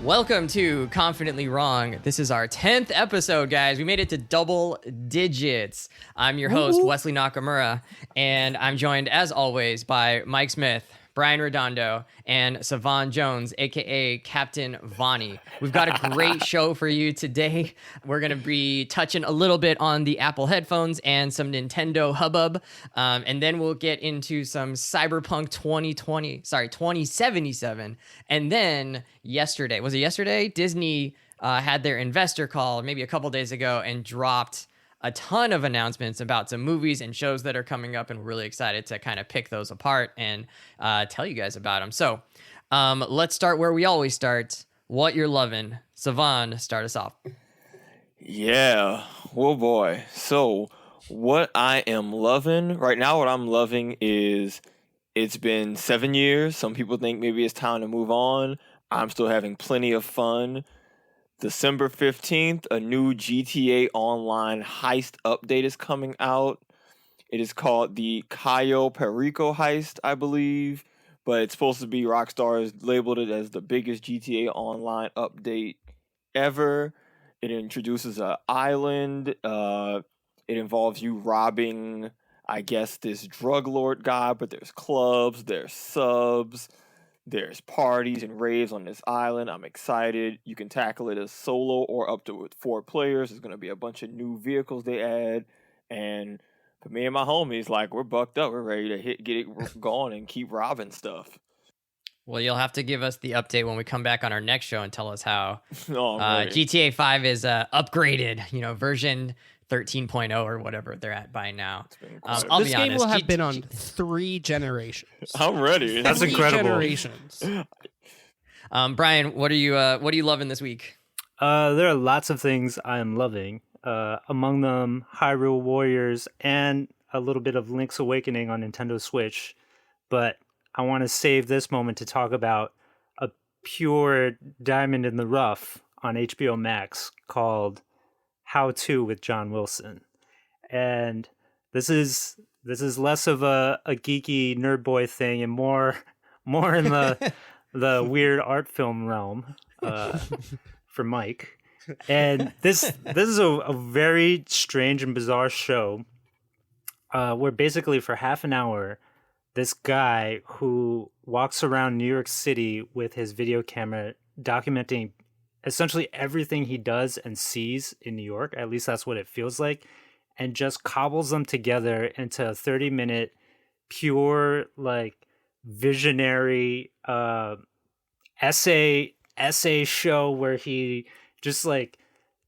Welcome to Confidently Wrong. This is our 10th episode, guys. We made it to double digits. I'm your host, Wesley Nakamura, and I'm joined, as always, by Mike Smith, Brian Redondo, and Savon Jones, a.k.a. Captain Vonnie. We've got a great show for you today. We're going to be touching a little bit on the Apple headphones and some Nintendo hubbub, and then we'll get into some Cyberpunk 2077. And then yesterday? Disney had their investor call maybe a couple days ago and dropped a ton of announcements about some movies and shows that are coming up, and we're really excited to kind of pick those apart and tell you guys about them. So let's start where we always start. What you're loving. Savon, start us off. Yeah, oh boy. So what I am loving right now, what I'm loving is it's been 7 years. Some people think maybe it's time to move on. I'm still having plenty of fun. December 15th, a new GTA Online heist update is coming out. It is called the Cayo Perico heist, I believe, but it's supposed to be Rockstar has labeled it as the biggest GTA Online update ever. It introduces an island. It involves you robbing, I guess, this drug lord guy, but there's clubs, there's subs. There's parties and raves on this island. I'm excited. You can tackle it as solo or up to 4 players. There's going to be a bunch of new vehicles they add. And for me and my homies, like, we're bucked up. We're ready to get it going and keep robbing stuff. Well, you'll have to give us the update when we come back on our next show and tell us how GTA GTA 5 is upgraded, version 13.0 or whatever they're at by now. I'll be honest. This game will have been on 3 generations. I'm ready. That's incredible. Generations. Brian, what are you loving this week? There are lots of things I'm loving. Among them, Hyrule Warriors and a little bit of Link's Awakening on Nintendo Switch. But I want to save this moment to talk about a pure diamond in the rough on HBO Max called How To with John Wilson. And this is less of a geeky nerd boy thing and more in the weird art film realm for Mike. And this is a very strange and bizarre show where basically for half an hour this guy who walks around New York City with his video camera documenting essentially everything he does and sees in New York, at least that's what it feels like, and just cobbles them together into a 30-minute pure, like, visionary essay show where he just, like,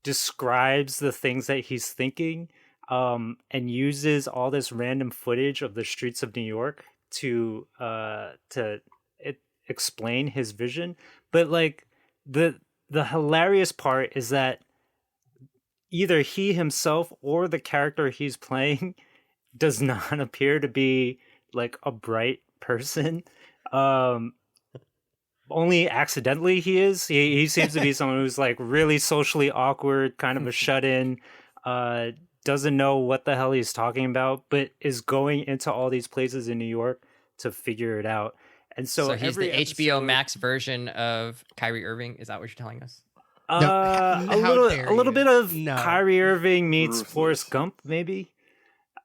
describes the things that he's thinking and uses all this random footage of the streets of New York to explain his vision. But, like, the hilarious part is that either he himself or the character he's playing does not appear to be like a bright person. Only accidentally he is. He seems to be someone who's like really socially awkward, kind of a shut-in, doesn't know what the hell he's talking about, but is going into all these places in New York to figure it out. And so he's the HBO Max version of Kyrie Irving. Is that what you're telling us? A little bit of Kyrie Irving meets Forrest Gump, maybe.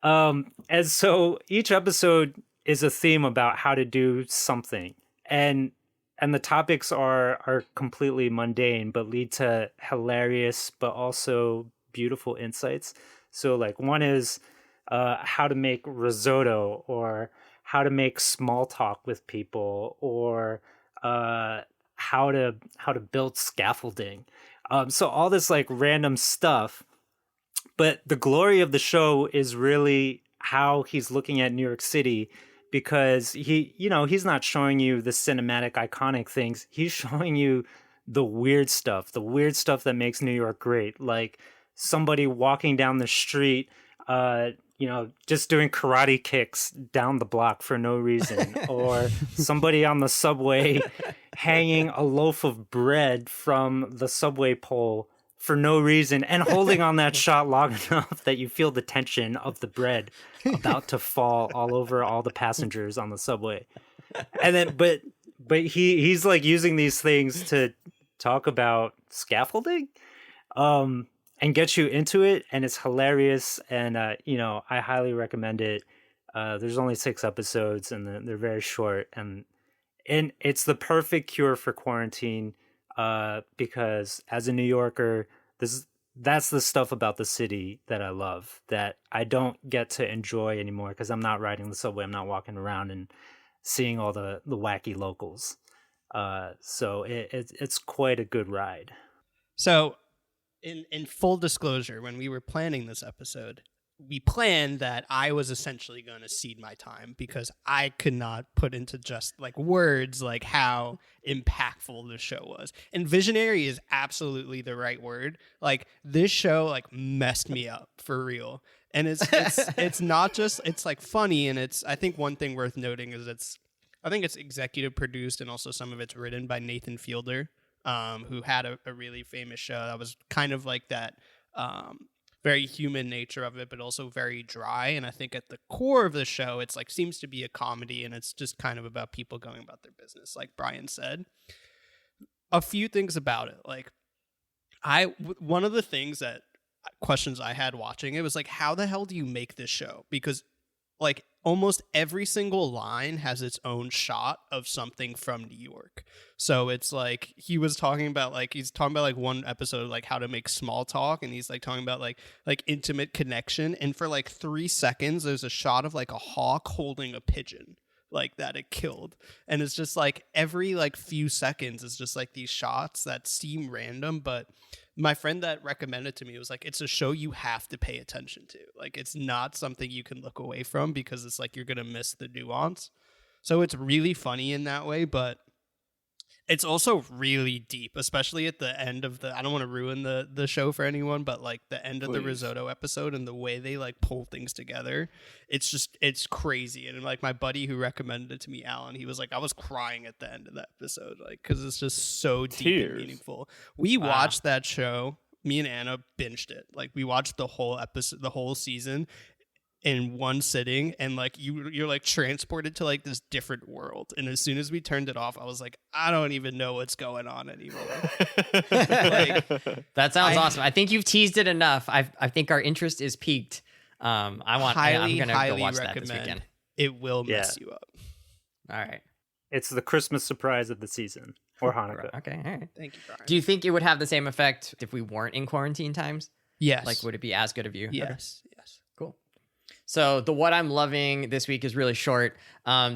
And so each episode is a theme about how to do something, and the topics are completely mundane, but lead to hilarious but also beautiful insights. So, like, one is how to make risotto, or how to make small talk with people, or how to build scaffolding. So all this like random stuff, but the glory of the show is really how he's looking at New York City, because he's not showing you the cinematic iconic things. He's showing you the weird stuff that makes New York great. Like somebody walking down the street, just doing karate kicks down the block for no reason, or somebody on the subway hanging a loaf of bread from the subway pole for no reason and holding on that shot long enough that you feel the tension of the bread about to fall all over all the passengers on the subway. And then, but he's like using these things to talk about scaffolding, and get you into it. And it's hilarious. And, I highly recommend it. There's only 6 episodes and they're very short. And it's the perfect cure for quarantine, because as a New Yorker, that's the stuff about the city that I love that I don't get to enjoy anymore because I'm not riding the subway. I'm not walking around and seeing all the wacky locals. So it's quite a good ride. So in full disclosure, when we were planning this episode, we planned that I was essentially going to cede my time because I could not put into just like words like how impactful the show was. And visionary is absolutely the right word. Like this show like messed me up for real. And it's not just, it's like funny. And I think one thing worth noting is I think it's executive produced and also some of it's written by Nathan Fielder, who had a really famous show that was kind of like that, very human nature of it, but also very dry. And I think at the core of the show, it's like seems to be a comedy, and it's just kind of about people going about their business, like Brian said. A few things about it, like one of the questions I had watching it was like, how the hell do you make this show? Because like almost every single line has its own shot of something from New York. So it's like he's talking about like one episode of like how to make small talk, and he's like talking about like intimate connection, and for like 3 seconds there's a shot of like a hawk holding a pigeon like that it killed, and it's just like every like few seconds is just like these shots that seem random, but my friend that recommended to me was like, it's a show you have to pay attention to. Like, it's not something you can look away from because it's like you're going to miss the nuance. So it's really funny in that way, but it's also really deep, especially at the end of I don't want to ruin the show for anyone, but like the end of the risotto episode and the way they like pull things together, it's crazy. And like my buddy who recommended it to me, Alan, he was like, I was crying at the end of that episode, like, because it's just so deep and meaningful. We watched that show. Me and Anna binged it. Like we watched the whole episode, the whole season in one sitting, and like you're like transported to like this different world. And as soon as we turned it off, I was like, I don't even know what's going on anymore. That sounds awesome. I think you've teased it enough. I think our interest is piqued. I'm gonna go watch that this weekend. It will mess you up. All right. It's the Christmas surprise of the season, or Hanukkah. Okay, all right. Thank you, Brian. Do you think it would have the same effect if we weren't in quarantine times? Yes. Like, would it be as good of you? Yes. Okay. Yes. Cool. So the what I'm loving this week is really short.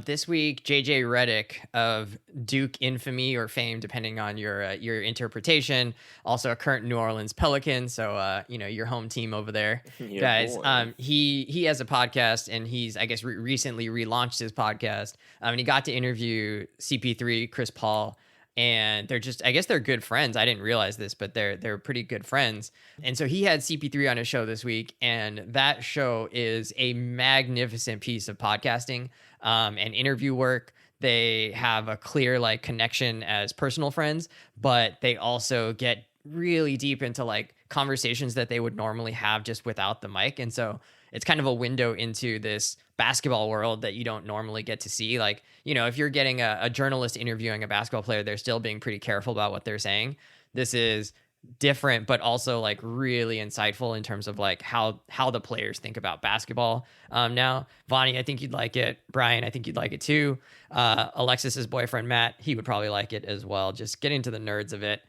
This week, JJ Redick of Duke infamy or fame, depending on your interpretation, also a current New Orleans Pelican. So your home team over there, guys. Boy. He has a podcast, and he's I guess recently relaunched his podcast. And he got to interview CP3, Chris Paul. And they're good friends. I didn't realize this, but they're pretty good friends. And so he had CP3 on his show this week, and that show is a magnificent piece of podcasting and interview work. They have a clear like connection as personal friends, but they also get really deep into like conversations that they would normally have just without the mic. And so it's kind of a window into this basketball world that you don't normally get to see. Like, if you're getting a journalist interviewing a basketball player, they're still being pretty careful about what they're saying. This is different, but also like really insightful in terms of like how the players think about basketball. Now, Vonnie, I think you'd like it. Brian, I think you'd like it too. Alexis's boyfriend, Matt, he would probably like it as well. Just get into the nerds of it.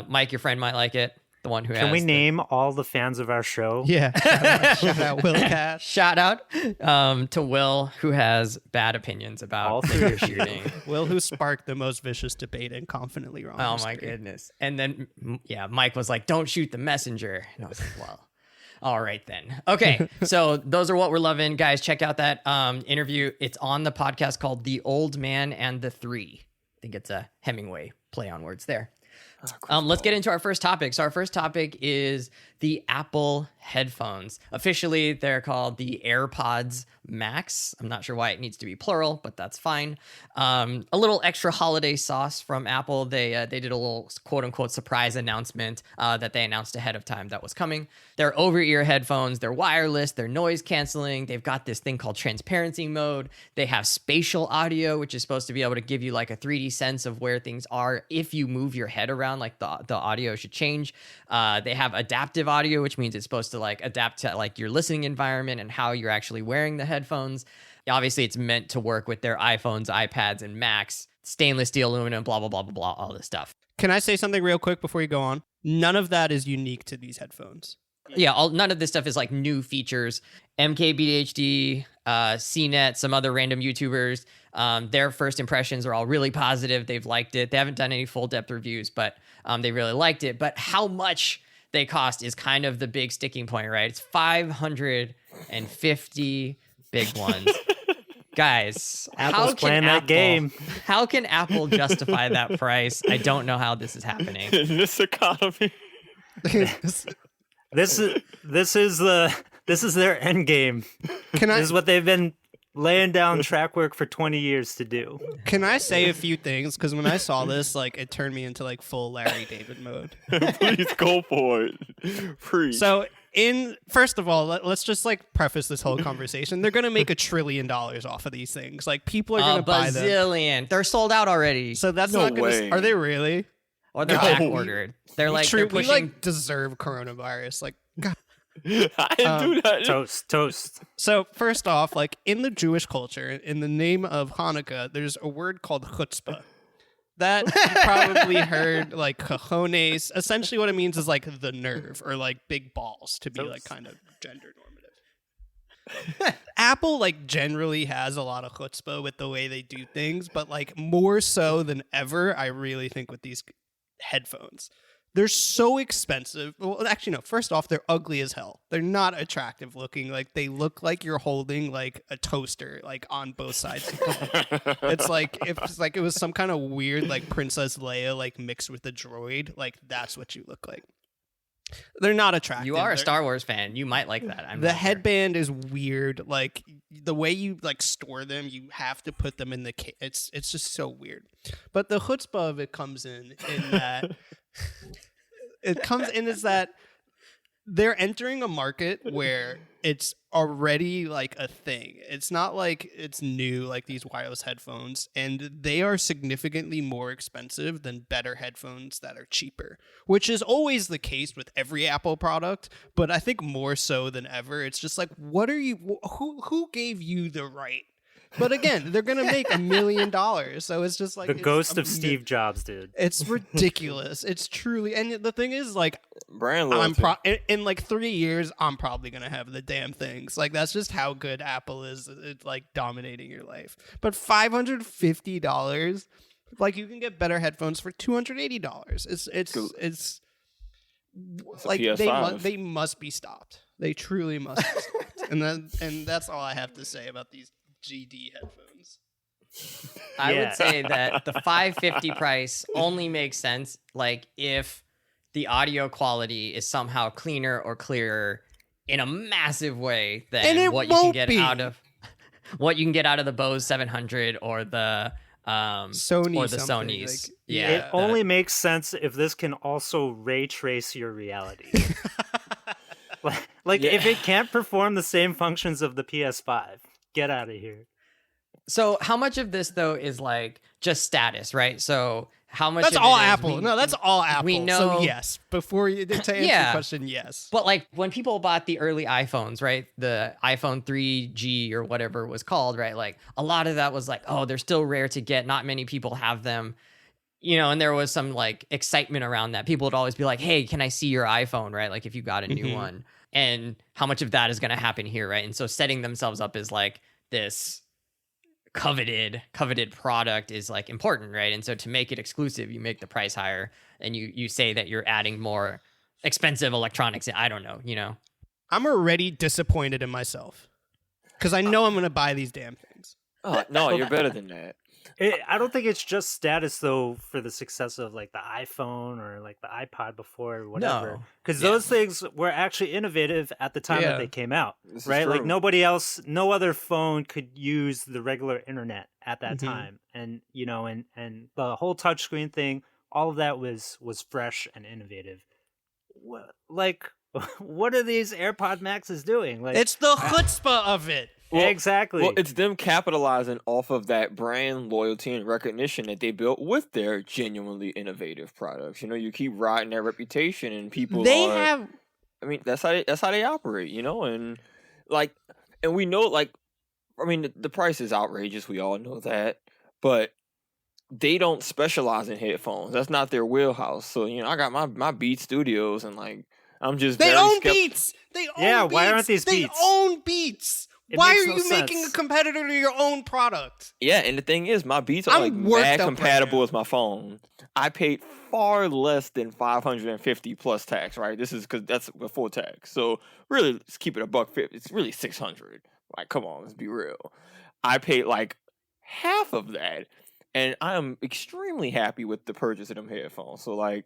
Mike, your friend might like it. The one who Can we name all the fans of our show? Yeah. Shout out Will Cash. Shout out to Will, who has bad opinions about figure shooting. Will, who sparked the most vicious debate in Confidently Wrong. Oh my goodness. And then, Mike was like, don't shoot the messenger. And I was like, well, all right then. Okay. So those are what we're loving. Guys, check out that interview. It's on the podcast called The Old Man and the Three. I think it's a Hemingway play on words there. Let's get into our first topic. So our first topic is the Apple headphones. Officially, they're called the AirPods Max. I'm not sure why it needs to be plural, but that's fine. A little extra holiday sauce from Apple. They did a little quote unquote surprise announcement that they announced ahead of time that was coming. They're over-ear headphones. They're wireless. They're noise canceling. They've got this thing called transparency mode. They have spatial audio, which is supposed to be able to give you like a 3D sense of where things are. If you move your head around, like the audio should change. They have adaptive audio, which means it's supposed to like adapt to like your listening environment and how you're actually wearing the headphones. Obviously, it's meant to work with their iPhones, iPads, and Macs. Stainless steel, aluminum, blah, blah, blah, blah, blah, all this stuff. Can I say something real quick before you go on? None of that is unique to these headphones. Yeah, none of this stuff is like new features. MKBHD, CNET, some other random YouTubers, their first impressions are all really positive. They've liked it. They haven't done any full depth reviews, but they really liked it. But how much they cost is kind of the big sticking point, right? It's 550 big ones. Guys, Apple's playing that game. How can Apple justify that price? I don't know how this is happening. In this economy. This is their end game. This is what they've been laying down track work for 20 years to do. Can I say a few things? Because when I saw this, like, it turned me into like full Larry David mode. Please go for it. Please. So, first of all, let's just like preface this whole conversation. They're gonna make $1 trillion off of these things. Like, people are gonna buy them. Bazillion. They're sold out already. So that's No not gonna. way. Are they really? Or they're back ordered. They're like True, they're pushing. we like deserve coronavirus. Like, God. I didn't do that. Toast. So first off, like in the Jewish culture, in the name of Hanukkah, there's a word called chutzpah. That you probably heard, like cojones. Essentially, what it means is like the nerve or like big balls, to be like kind of gender normative. Apple like generally has a lot of chutzpah with the way they do things, but like more so than ever, I really think with these headphones. They're so expensive. Well, actually, no. First off, they're ugly as hell. They're not attractive looking. Like, they look like you're holding like a toaster, like on both sides. It's like if it was some kind of weird like Princess Leia like mixed with a droid. Like, that's what you look like. They're not attractive. You are a Star Wars fan. You might like that. The headband is weird. Like the way you like store them, you have to put them in the case. It's just so weird. But the chutzpah of it comes in that is that they're entering a market where it's already like a thing. It's not like it's new, like these wireless headphones, and they are significantly more expensive than better headphones that are cheaper, which is always the case with every Apple product, but I think more so than ever. It's just like, what are you, who gave you the right? But again, they're gonna make $1 million, so it's just like the ghost of Steve Jobs, dude. It's ridiculous. It's truly, and the thing is, like, brand loyalty. in like 3 years, I'm probably gonna have the damn things. Like, that's just how good Apple is. It's like dominating your life. But $550, like, you can get better headphones for $280. It's like they must be stopped. They truly must be stopped. And that's all I have to say about these GD headphones. I would say that the $550 price only makes sense like if the audio quality is somehow cleaner or clearer in a massive way than what you can get out of the Bose 700 or the Sonys. Like, it only makes sense if this can also ray trace your reality. If it can't perform the same functions of the PS5. Get out of here. So how much of this though is like just status, right? So how much? That's all Apple. No, that's all Apple. We know. So yes, before you to answer your question, yes. But like when people bought the early iPhones, right? The iPhone 3G or whatever it was called, right? Like a lot of that was like, oh, they're still rare to get. Not many people have them. You know, and there was some like excitement around that. People would always be like, hey, can I see your iPhone, right? Like if you got a new one. And how much of that is going to happen here, right? And so setting themselves up as like this coveted product is like important, right? And so to make it exclusive, you make the price higher and you say that you're adding more expensive electronics. I don't know, you know. I'm already disappointed in myself because I know I'm going to buy these damn things. Oh, no, you're better than that. I don't think it's just status though for the success of like the iPhone or like the iPod before or whatever. No. Because those things were actually innovative at the time that they came out, right? Like nobody else, no other phone could use the regular internet at that time, and you know, and the whole touchscreen thing, all of that was fresh and innovative. What are these AirPod Maxes doing? Like, it's the chutzpah of it. Well, exactly. Well, it's them capitalizing off of that brand loyalty and recognition that they built with their genuinely innovative products. You know, you keep riding that reputation, and people I mean, that's how they operate. You know, and we know, like, I mean, the price is outrageous. We all know that, but they don't specialize in headphones. That's not their wheelhouse. So, you know, I got my Beats Studios, and like, I'm just they own Beats. They own Beats. Why aren't these Beats? They own Beats. Why are you making a competitor to your own product? Yeah, and the thing is, my Beats are like mad compatible with my phone. I paid far less than $550 plus tax, right? This is because that's before tax. So really, let's keep it $150. It's really $600. Like, come on, let's be real. I paid like half of that, and I am extremely happy with the purchase of them headphones. So like,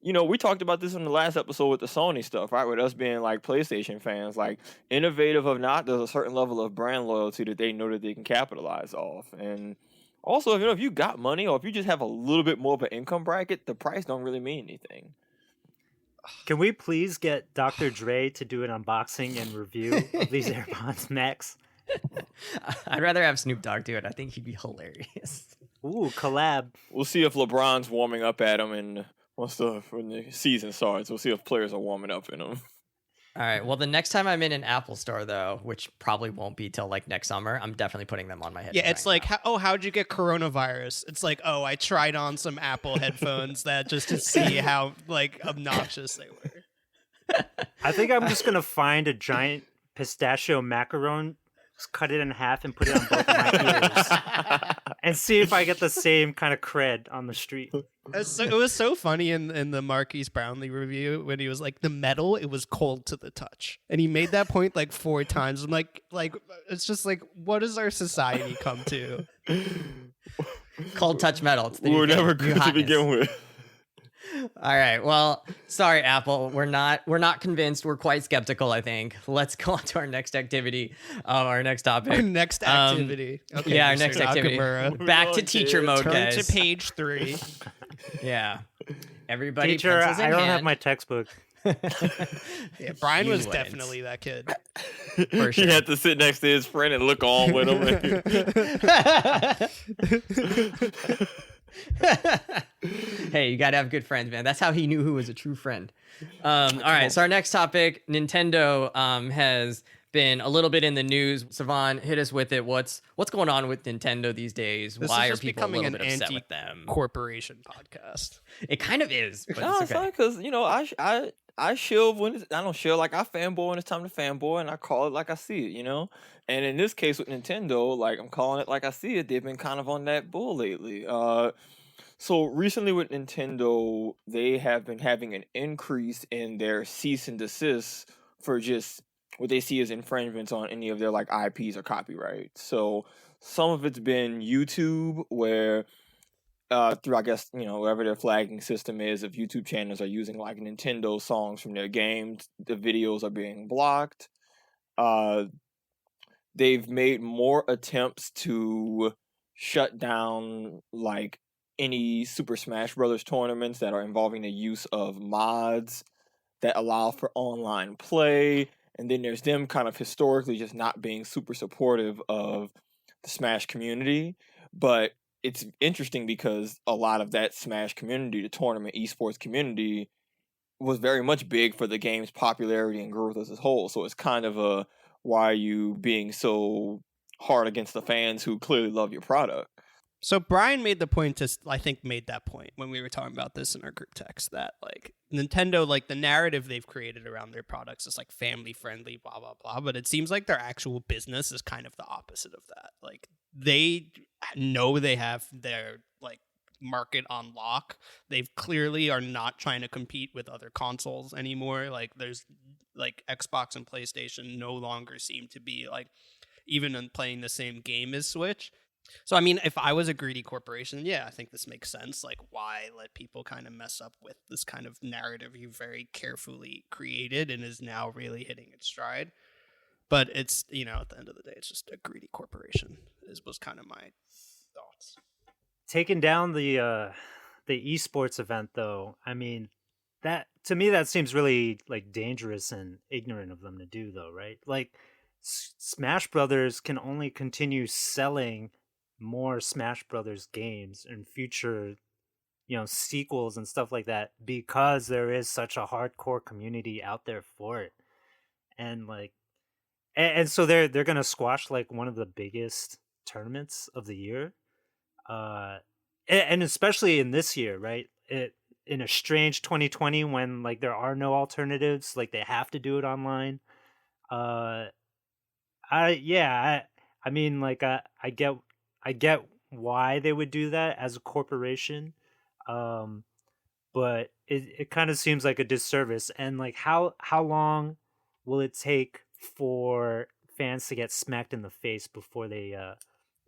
you know, we talked about this in the last episode with the Sony stuff, right? With us being like PlayStation fans, like innovative or not, there's a certain level of brand loyalty that they know that they can capitalize off. And also, you know, if you got money or if you just have a little bit more of an income bracket, the price don't really mean anything. Can we please get Dr. Dre to do an unboxing and review of these AirPods Max? I'd rather have Snoop Dogg do it. I think he'd be hilarious. Ooh, collab. We'll see if LeBron's warming up at him and when the season starts. We'll see if players are warming up in them. All right. Well, the next time I'm in an Apple store, though, which probably won't be till like next summer, I'm definitely putting them on my head. Yeah, it's like, how'd you get coronavirus? It's like, I tried on some Apple headphones just to see how like obnoxious they were. I think I'm just gonna find a giant pistachio macaron, just cut it in half, and put it on both of my ears, and see if I get the same kind of cred on the street. It was so funny in the Marquise Brownlee review when he was like, the metal, it was cold to the touch, and he made that point like 4 times. I'm like it's just like, what does our society come to? Cold touch metal. We were never good to begin with. All right. Well, sorry, Apple. We're not convinced. We're quite skeptical, I think. Let's go on to our next activity. Our next topic. Our next activity. Okay, yeah, our next activity. Back to teacher mode, guys. Turn to page 3. Yeah. Everybody. Teacher, I don't have my textbook. Yeah, Brian was definitely that kid. For sure. He had to sit next to his friend and look on with him. Hey, you gotta have good friends, man. That's how he knew who was a true friend. All right, so our next topic, Nintendo has been a little bit in the news. Savon, hit us with it. What's going on with Nintendo these days? Why are people a little bit upset with them? Corporation podcast. It kind of is, but No, it's okay. because you know I shill when I don't shill, like I fanboy when it's time to fanboy, and I call it like I see it, you know. And in this case with Nintendo, like I'm calling it like I see it. They've been kind of on that bull lately. So recently with Nintendo, they have been having an increase in their cease and desist for just what they see as infringements on any of their like IPs or copyright. So some of it's been YouTube, where through, I guess, you know, whatever their flagging system is, if YouTube channels are using like Nintendo songs from their games, the videos are being blocked. They've made more attempts to shut down like any Super Smash Brothers tournaments that are involving the use of mods that allow for online play. And then there's them kind of historically just not being super supportive of the Smash community. But it's interesting because a lot of that Smash community, the tournament esports community, was very much big for the game's popularity and growth as a whole. So it's kind of a, why are you being so hard against the fans who clearly love your product? So Brian made that point when we were talking about this in our group text, that like Nintendo, like the narrative they've created around their products is like family friendly, blah, blah, blah. But it seems like their actual business is kind of the opposite of that. Like they know they have their like market on lock. They've clearly are not trying to compete with other consoles anymore. Like there's like Xbox and PlayStation no longer seem to be like even in playing the same game as Switch. So, I mean, if I was a greedy corporation, yeah, I think this makes sense. Like, why let people kind of mess up with this kind of narrative you very carefully created and is now really hitting its stride? But it's, at the end of the day, it's just a greedy corporation, was kind of my thoughts. Taking down the esports event, though, I mean, that to me that seems really like dangerous and ignorant of them to do, though, right? Like, Smash Brothers can only continue selling more Smash Brothers games and future, sequels and stuff like that because there is such a hardcore community out there for it, and like, and so they're gonna squash like one of the biggest tournaments of the year, and especially in this year, right? In a strange 2020 when like there are no alternatives, like they have to do it online. I mean, like I get why they would do that as a corporation, but it kind of seems like a disservice. And like, how long will it take for fans to get smacked in the face before they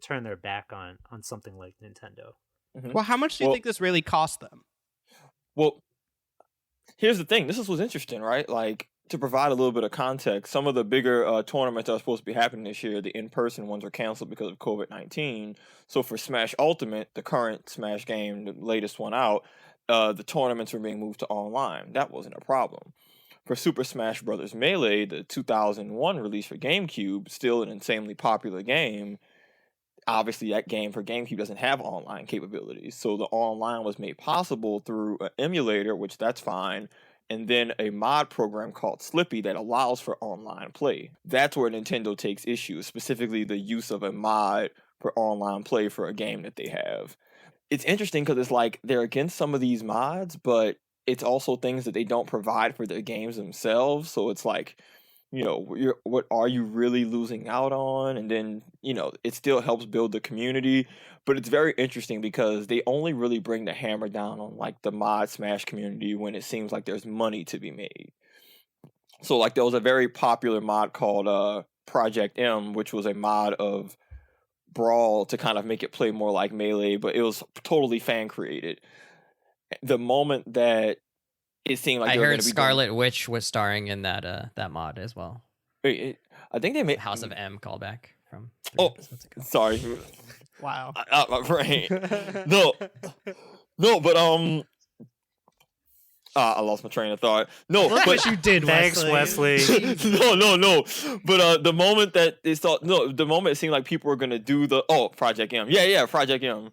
turn their back on something like Nintendo? Mm-hmm. Well, how much do you think this really cost them? Well, here's the thing. This was interesting, right? Like, to provide a little bit of context, some of the bigger tournaments that are supposed to be happening this year, the in-person ones, are canceled because of COVID-19. So for Smash Ultimate, the current Smash game, the latest one out, the tournaments were being moved to online. That wasn't a problem. For Super Smash Bros. Melee, the 2001 release for GameCube, still an insanely popular game, obviously that game for GameCube doesn't have online capabilities. So the online was made possible through an emulator, which that's fine, and then a mod program called Slippy that allows for online play. That's where Nintendo takes issue, specifically the use of a mod for online play for a game that they have. It's interesting because it's like they're against some of these mods, but it's also things that they don't provide for their games themselves. So it's like, what are you really losing out on? And then, it still helps build the community. But it's very interesting because they only really bring the hammer down on like the mod Smash community when it seems like there's money to be made. So like there was a very popular mod called Project M, which was a mod of Brawl to kind of make it play more like Melee, but it was totally fan created. The moment that it seemed like I heard Scarlet Witch was starring in that mod as well. I think they made House of M callback from 3 episodes ago. Sorry. Wow. My brain. No, but I lost my train of thought. No, but you did. Thanks, Wesley. no. But the moment that the moment it seemed like people were gonna do Project M. Yeah, Project M.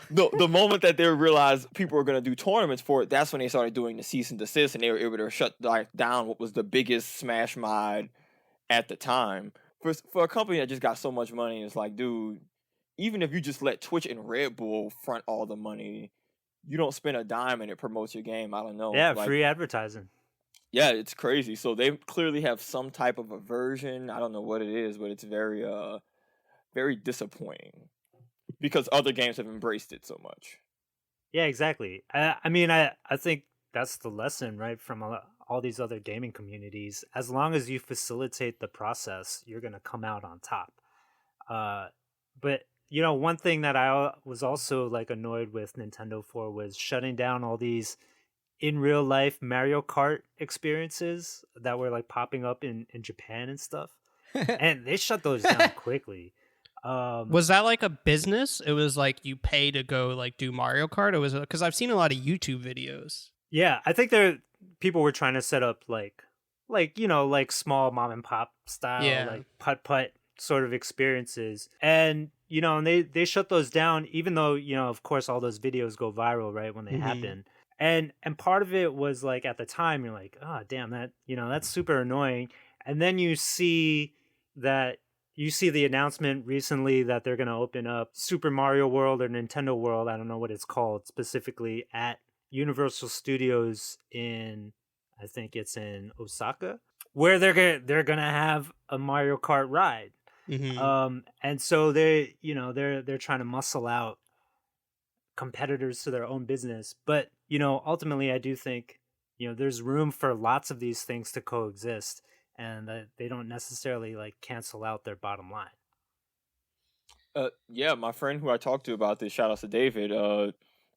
The moment that they realized people were going to do tournaments for it, that's when they started doing the cease and desist, and they were able to shut down what was the biggest Smash mod at the time. For a company that just got so much money, it's like, dude, even if you just let Twitch and Red Bull front all the money, you don't spend a dime and it promotes your game. I don't know. Yeah, free advertising. Yeah, it's crazy. So they clearly have some type of aversion. I don't know what it is, but it's very, very disappointing. Because other games have embraced it so much. Yeah, exactly. I mean, I think that's the lesson, right, from all these other gaming communities. As long as you facilitate the process, you're going to come out on top. But, one thing that I was also like annoyed with Nintendo for was shutting down all these in real life Mario Kart experiences that were like popping up in Japan and stuff. And they shut those down quickly. Was that like a business? It was like you pay to go like do Mario Kart, or was it because I've seen a lot of YouTube videos? Yeah, I think people were trying to set up like small mom and pop style, like putt sort of experiences, and and they shut those down, even though of course all those videos go viral right when they happen, and part of it was like at the time you're like, oh damn, that that's super annoying, and then you see the announcement recently that they're going to open up Super Mario World or Nintendo World, I don't know what it's called specifically, at Universal Studios I think it's in Osaka, where they're going to have a Mario Kart ride. Mm-hmm. And so they're trying to muscle out competitors to their own business. But, ultimately I do think, there's room for lots of these things to coexist, and they don't necessarily like cancel out their bottom line. Yeah, my friend who I talked to about this, shout out to David.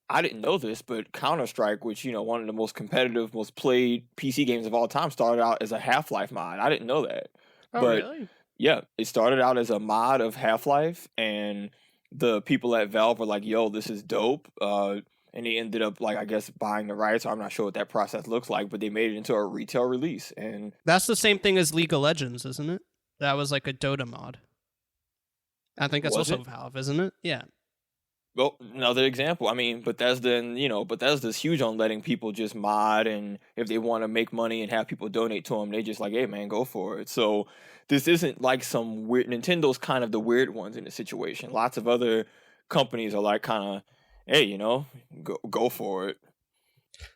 I didn't know this, but Counter-Strike, which, one of the most competitive, most played PC games of all time, started out as a Half-Life mod. I didn't know that. Oh, But really? yeah, it started out as a mod of Half-Life, and the people at Valve were like, yo, this is dope. And they ended up, I guess, buying the rights. I'm not sure what that process looks like, but they made it into a retail release. And That's the same thing as League of Legends, isn't it? That was like a Dota mod. I think that's Was also it? Valve, isn't it? Yeah. Well, another example. I mean, Bethesda's huge on letting people just mod, and if they want to make money and have people donate to them, they just like, hey, man, go for it. So this isn't like some weird. Nintendo's kind of the weird ones in the situation. Lots of other companies are like kind of, hey, go for it.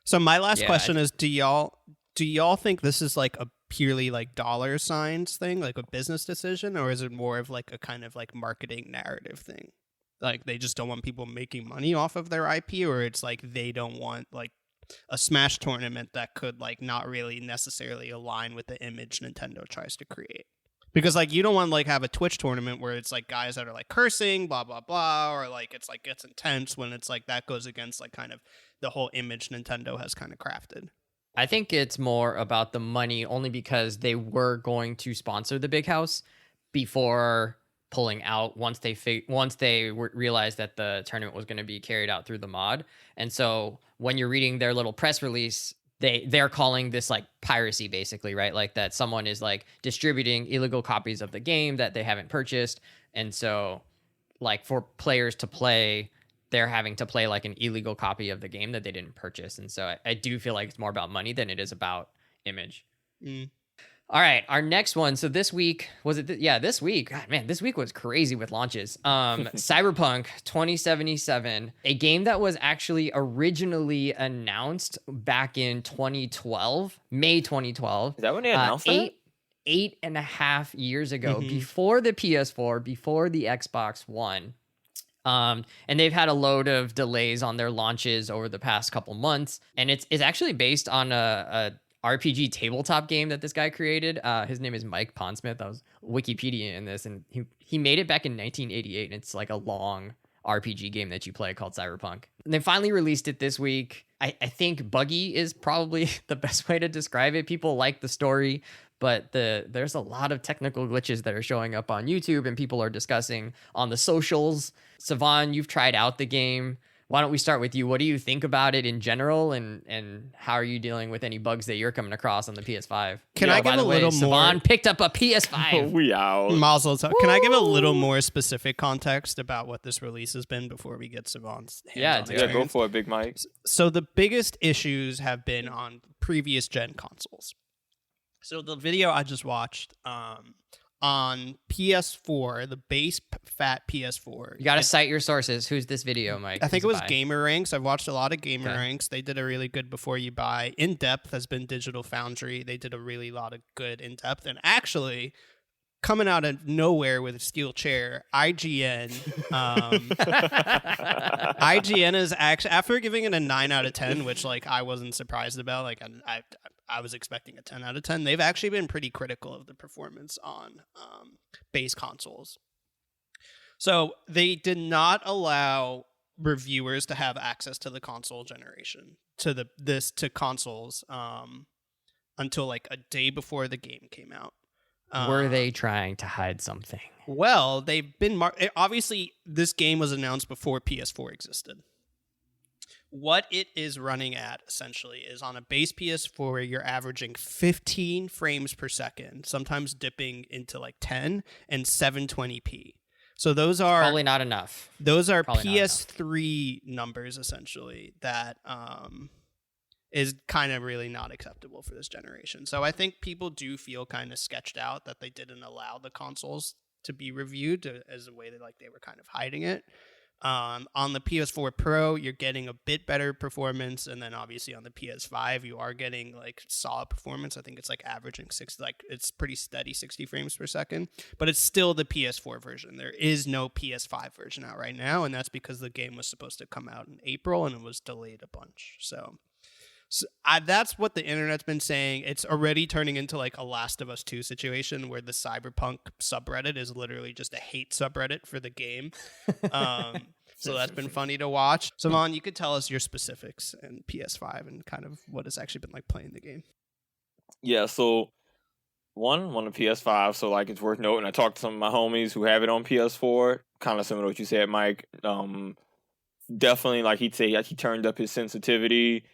So my last Yeah, question is, do y'all think this is like a purely like dollar signs thing, like a business decision, or is it more of like a kind of like marketing narrative thing? Like they just don't want people making money off of their IP, or it's like they don't want like a Smash tournament that could like not really necessarily align with the image Nintendo tries to create. Because like you don't want to like have a Twitch tournament where it's like guys that are like cursing, blah blah blah, or like it's like gets intense when it's like that goes against like kind of the whole image Nintendo has kind of crafted. I think it's more about the money only because they were going to sponsor the Big House before pulling out once they realized that the tournament was going to be carried out through the mod. And so when you're reading their little press release, they're calling this like piracy basically, right? Like that someone is like distributing illegal copies of the game that they haven't purchased. And so like for players to play, they're having to play like an illegal copy of the game that they didn't purchase. And so I do feel like it's more about money than it is about image. All right, our next one. So this week, this week. God, man, this week was crazy with launches. Cyberpunk 2077, a game that was actually originally announced back in 2012, May 2012. Is that when they announced that? 8.5 years ago, before the PS4, before the Xbox One. And they've had a load of delays on their launches over the past couple months. And it's actually based on a RPG tabletop game that this guy created. His name is Mike Pondsmith. I was Wikipedia in this, and he made it back in 1988. And it's like a long RPG game that you play called Cyberpunk. And they finally released it this week. I think buggy is probably the best way to describe it. People like the story, but there's a lot of technical glitches that are showing up on YouTube and people are discussing on the socials. Savon, you've tried out the game. Why don't we start with you? What do you think about it in general, and how are you dealing with any bugs that you're coming across on the PS5? Can I give a little more? Savon picked up a PS5. We out. Mazel tov. Can I give a little more specific context about what this release has been before we get Savon's hands-on Yeah, go for it, Big Mike. So the biggest issues have been on previous gen consoles. So the video I just watched on PS4, the base fat PS4. You got to cite your sources. Who's this video, Mike? I think it was Gamer Ranks. I've watched a lot of Gamer Ranks. They did a really good before you buy. In Depth has been Digital Foundry. They did a really lot of good in depth. And actually, coming out of nowhere with a steel chair, IGN. IGN is actually, after giving it a 9 out of 10, which like I wasn't surprised about. Like I was expecting a 10 out of 10. They've actually been pretty critical of the performance on base consoles. So they did not allow reviewers to have access to the console generation, to consoles until like a day before the game came out. Were they trying to hide something? Well, they've been obviously this game was announced before PS4 existed. What it is running at essentially is on a base PS4, you're averaging 15 frames per second, sometimes dipping into like 10 and 720p. So those are probably not enough. Those are PS3 numbers essentially that is kind of really not acceptable for this generation. So I think people do feel kind of sketched out that they didn't allow the consoles to be reviewed as a way that like they were kind of hiding it. On the PS4 Pro, you're getting a bit better performance, and then obviously on the PS5, you are getting like solid performance. I think it's like averaging it's pretty steady 60 frames per second, but it's still the PS4 version. There is no PS5 version out right now, and that's because the game was supposed to come out in April and it was delayed a bunch. So that's what the internet's been saying. It's already turning into like a Last of Us 2 situation where the Cyberpunk subreddit is literally just a hate subreddit for the game. So that's been funny to watch. Savon, you could tell us your specifics in PS5 and kind of what it's actually been like playing the game. Yeah, so one on the PS5, so like it's worth noting. I talked to some of my homies who have it on PS4, kind of similar to what you said, Mike. Definitely, like he'd say, he turned up his sensitivity.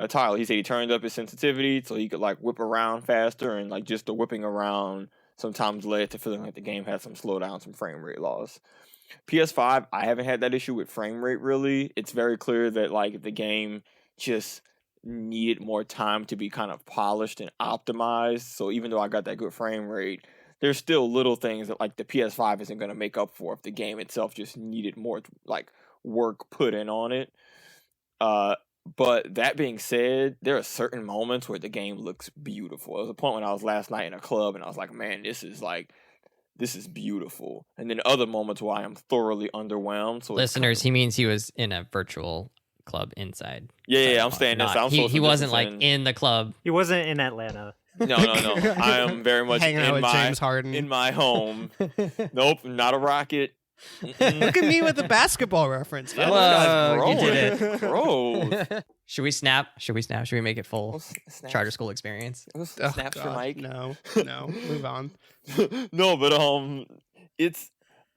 Tyler, he said he turned up his sensitivity so he could like whip around faster, and like just the whipping around sometimes led to feeling like the game had some slowdown, some frame rate loss. PS5, I haven't had that issue with frame rate really. It's very clear that like the game just needed more time to be kind of polished and optimized. So even though I got that good frame rate, there's still little things that like the PS5 isn't going to make up for if the game itself just needed more like work put in on it. But that being said, there are certain moments where the game looks beautiful. There was a point when I was last night in a club and I was like, man, this is beautiful. And then other moments where I am thoroughly underwhelmed. So listeners, he means he was in a virtual club inside. Yeah, I'm staying inside. He wasn't like in the club. He wasn't in Atlanta. No. I am very much hanging out with James Harden in my home. Nope, not a Rocket. Look at me with the basketball reference. Whoa, you did it. Gross. Should we snap? Should we make it full charter school experience? Snaps for Mike. No, move on. No, but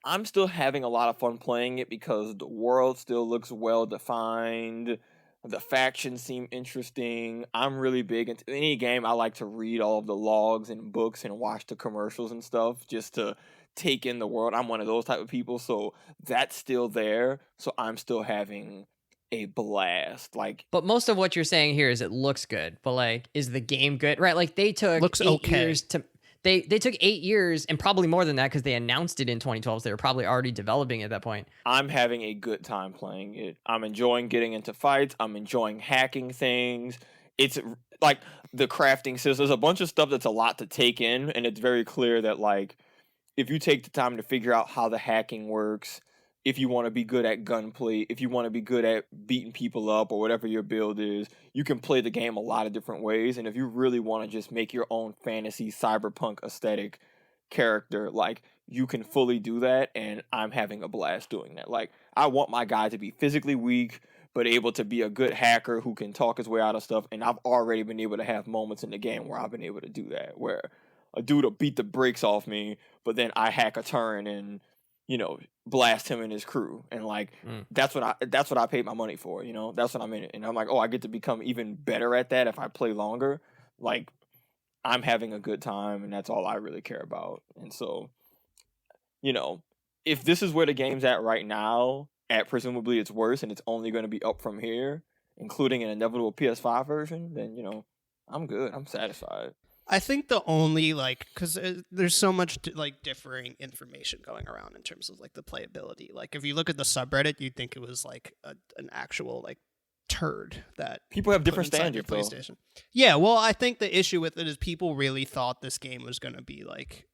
I'm still having a lot of fun playing it because the world still looks well defined. The factions seem interesting. I'm really big into any game. I like to read all of the logs and books and watch the commercials and stuff just to take in the world. I'm one of those type of people, so that's still there. So I'm still having a blast. But most of what you're saying here is it looks good, but like, is the game good? Right? Like they took looks 8 okay. years to. They took 8 years and probably more than that because they announced it in 2012. So they were probably already developing at that point. I'm having a good time playing it. I'm enjoying getting into fights. I'm enjoying hacking things. It's like the crafting system. There's a bunch of stuff that's a lot to take in, and it's very clear that like if you take the time to figure out how the hacking works, if you want to be good at gunplay, if you want to be good at beating people up or whatever your build is, you can play the game a lot of different ways. And if you really want to just make your own fantasy cyberpunk aesthetic character, like you can fully do that. And I'm having a blast doing that. Like I want my guy to be physically weak, but able to be a good hacker who can talk his way out of stuff. And I've already been able to have moments in the game where I've been able to do that, where a dude will beat the brakes off me, but then I hack a turn and, blast him and his crew. And like, that's what I paid my money for, that's what I'm in it. And I'm like, oh, I get to become even better at that if I play longer. Like I'm having a good time and that's all I really care about. And so, if this is where the game's at right now, at presumably it's worse and it's only going to be up from here, including an inevitable PS5 version, then, I'm good. I'm satisfied. I think the only because there's so much differing information going around in terms of the playability. Like if you look at the subreddit, you'd think it was an actual turd that people have different standards. PlayStation. Yeah, well, I think the issue with it is people really thought this game was going to be like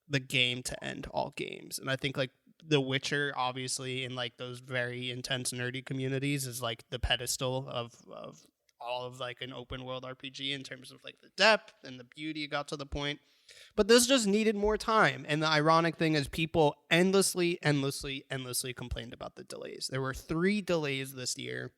the game to end all games, and I think The Witcher, obviously, in those very intense nerdy communities, is the pedestal of all of an open world RPG in terms of the depth and the beauty. It got to the point, but this just needed more time. And the ironic thing is people endlessly complained about the delays. There were 3 delays this year.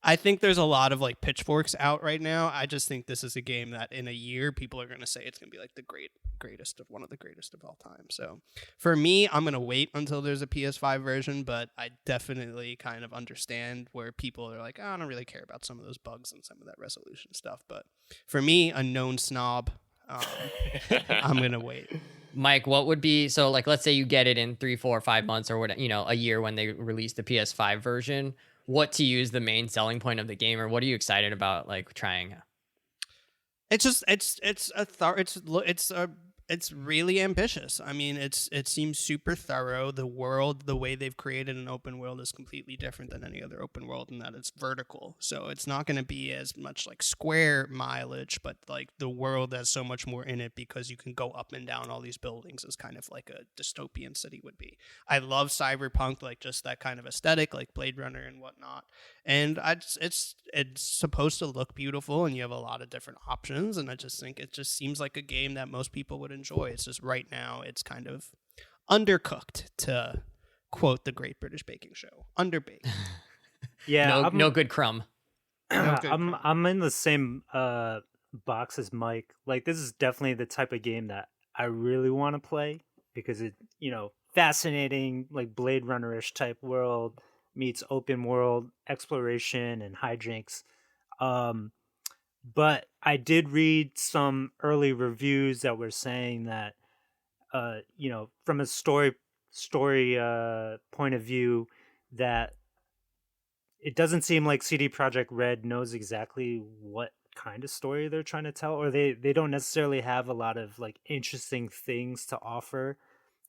I think there's a lot of pitchforks out right now. I just think this is a game that in a year people are going to say it's going to be one of the greatest of all time. So for me, I'm going to wait until there's a PS5 version, but I definitely kind of understand where people are like, oh, I don't really care about some of those bugs and some of that resolution stuff. But for me, a known snob, I'm going to wait. Mike, what would be, so let's say you get it in 3, 4, 5 months or what, a year when they release the PS5 version. What to use the main selling point of the game, or what are you excited about trying? It's just it's It's really ambitious. I mean, it seems super thorough. The world, the way they've created an open world is completely different than any other open world in that it's vertical. So it's not going to be as much like square mileage, but like the world has so much more in it because you can go up and down all these buildings as kind of like a dystopian city would be. I love Cyberpunk, like just that kind of aesthetic, like Blade Runner and whatnot. And it's supposed to look beautiful, and you have a lot of different options. And I just think it just seems like a game that most people would enjoy. It's just right now it's kind of undercooked, to quote the Great British Baking Show. Underbaked. Yeah, no good crumb. I'm in the same box as Mike. Like, this is definitely the type of game that I really want to play because it, fascinating, like Blade Runner-ish type world meets open world exploration and hijinks. But I did read some early reviews that were saying that, from a story point of view, that it doesn't seem like CD Projekt Red knows exactly what kind of story they're trying to tell, or they don't necessarily have a lot of like interesting things to offer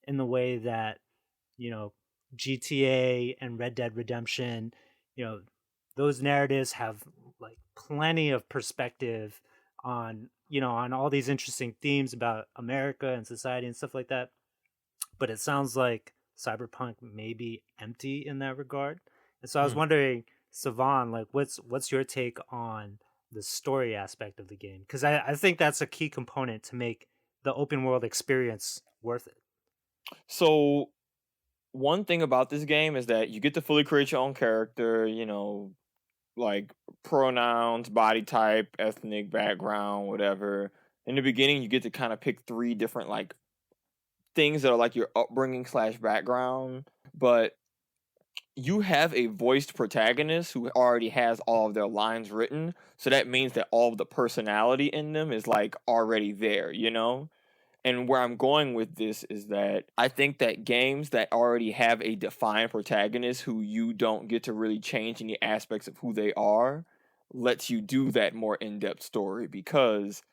in the way that, GTA and Red Dead Redemption, those narratives have like plenty of perspective on all these interesting themes about America and society and stuff like that. But it sounds like Cyberpunk may be empty in that regard. And so I was wondering, Savan, like what's your take on the story aspect of the game? Because I think that's a key component to make the open world experience worth it. So one thing about this game is that you get to fully create your own character, like pronouns, body type, ethnic background, whatever. In the beginning, you get to kind of pick 3 different like things that are like your upbringing / background, but you have a voiced protagonist who already has all of their lines written. So that means that all of the personality in them is like already there, And where I'm going with this is that I think that games that already have a defined protagonist who you don't get to really change any aspects of who they are lets you do that more in-depth story, because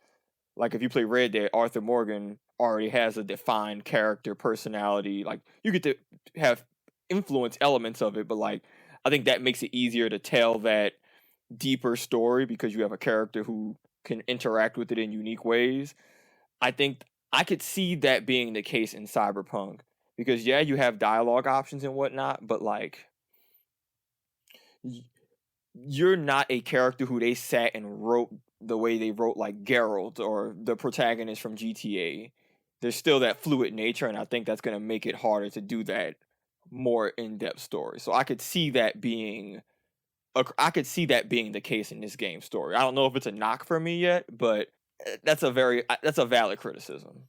like if you play Red Dead, Arthur Morgan already has a defined character personality. Like you get to have influence elements of it, but like I think that makes it easier to tell that deeper story because you have a character who can interact with it in unique ways. I think I could see that being the case in Cyberpunk because you have dialogue options and whatnot, but like you're not a character who they sat and wrote the way they wrote like Geralt or the protagonist from GTA. There's still that fluid nature, and I think that's going to make it harder to do that more in-depth story. So I could see that being the case in this game story. I don't know if it's a knock for me yet, but that's a valid criticism.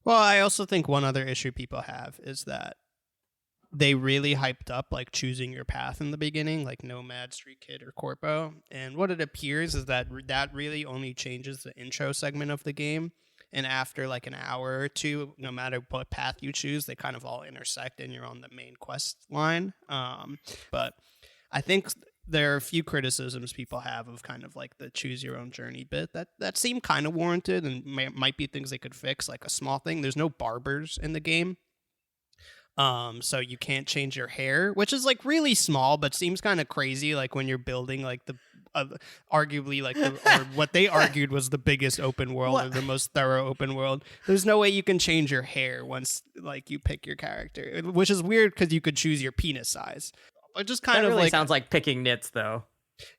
Well, I also think one other issue people have is that they really hyped up like choosing your path in the beginning, like Nomad, Street Kid, or Corpo. And what it appears is that really only changes the intro segment of the game. And after like an hour or two, no matter what path you choose, they kind of all intersect and you're on the main quest line. But I think there are a few criticisms people have of kind of like the choose your own journey bit that seem kind of warranted and might be things they could fix. Like a small thing, there's no barbers in the game. So you can't change your hair, which is like really small, but seems kind of crazy. Like when you're building like the arguably like or what they argued was the biggest open world or the most thorough open world. There's no way you can change your hair once like you pick your character, which is weird because you could choose your penis size. It just kind that of really like sounds like picking nits, though.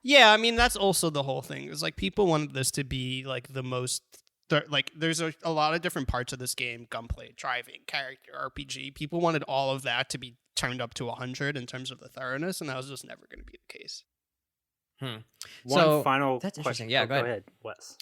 Yeah, I mean that's also the whole thing. It was like people wanted this to be like the most. Like there's a lot of different parts of this game: gunplay, driving, character, RPG. People wanted all of that to be turned up to 100 in terms of the thoroughness, and that was just never going to be the case. One final that's question. Interesting. Yeah, go ahead, Wes.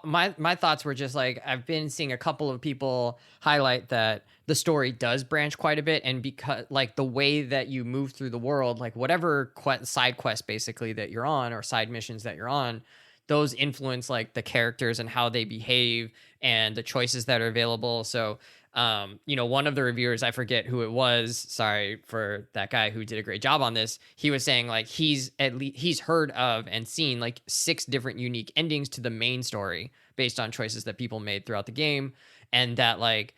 My thoughts were just like I've been seeing a couple of people highlight that the story does branch quite a bit, and because like the way that you move through the world, like whatever side quest basically that you're on or side missions that you're on, those influence like the characters and how they behave and the choices that are available. So one of the reviewers, I forget who it was, sorry for that guy who did a great job on this, he was saying like he's heard of and seen like 6 different unique endings to the main story based on choices that people made throughout the game. and that like,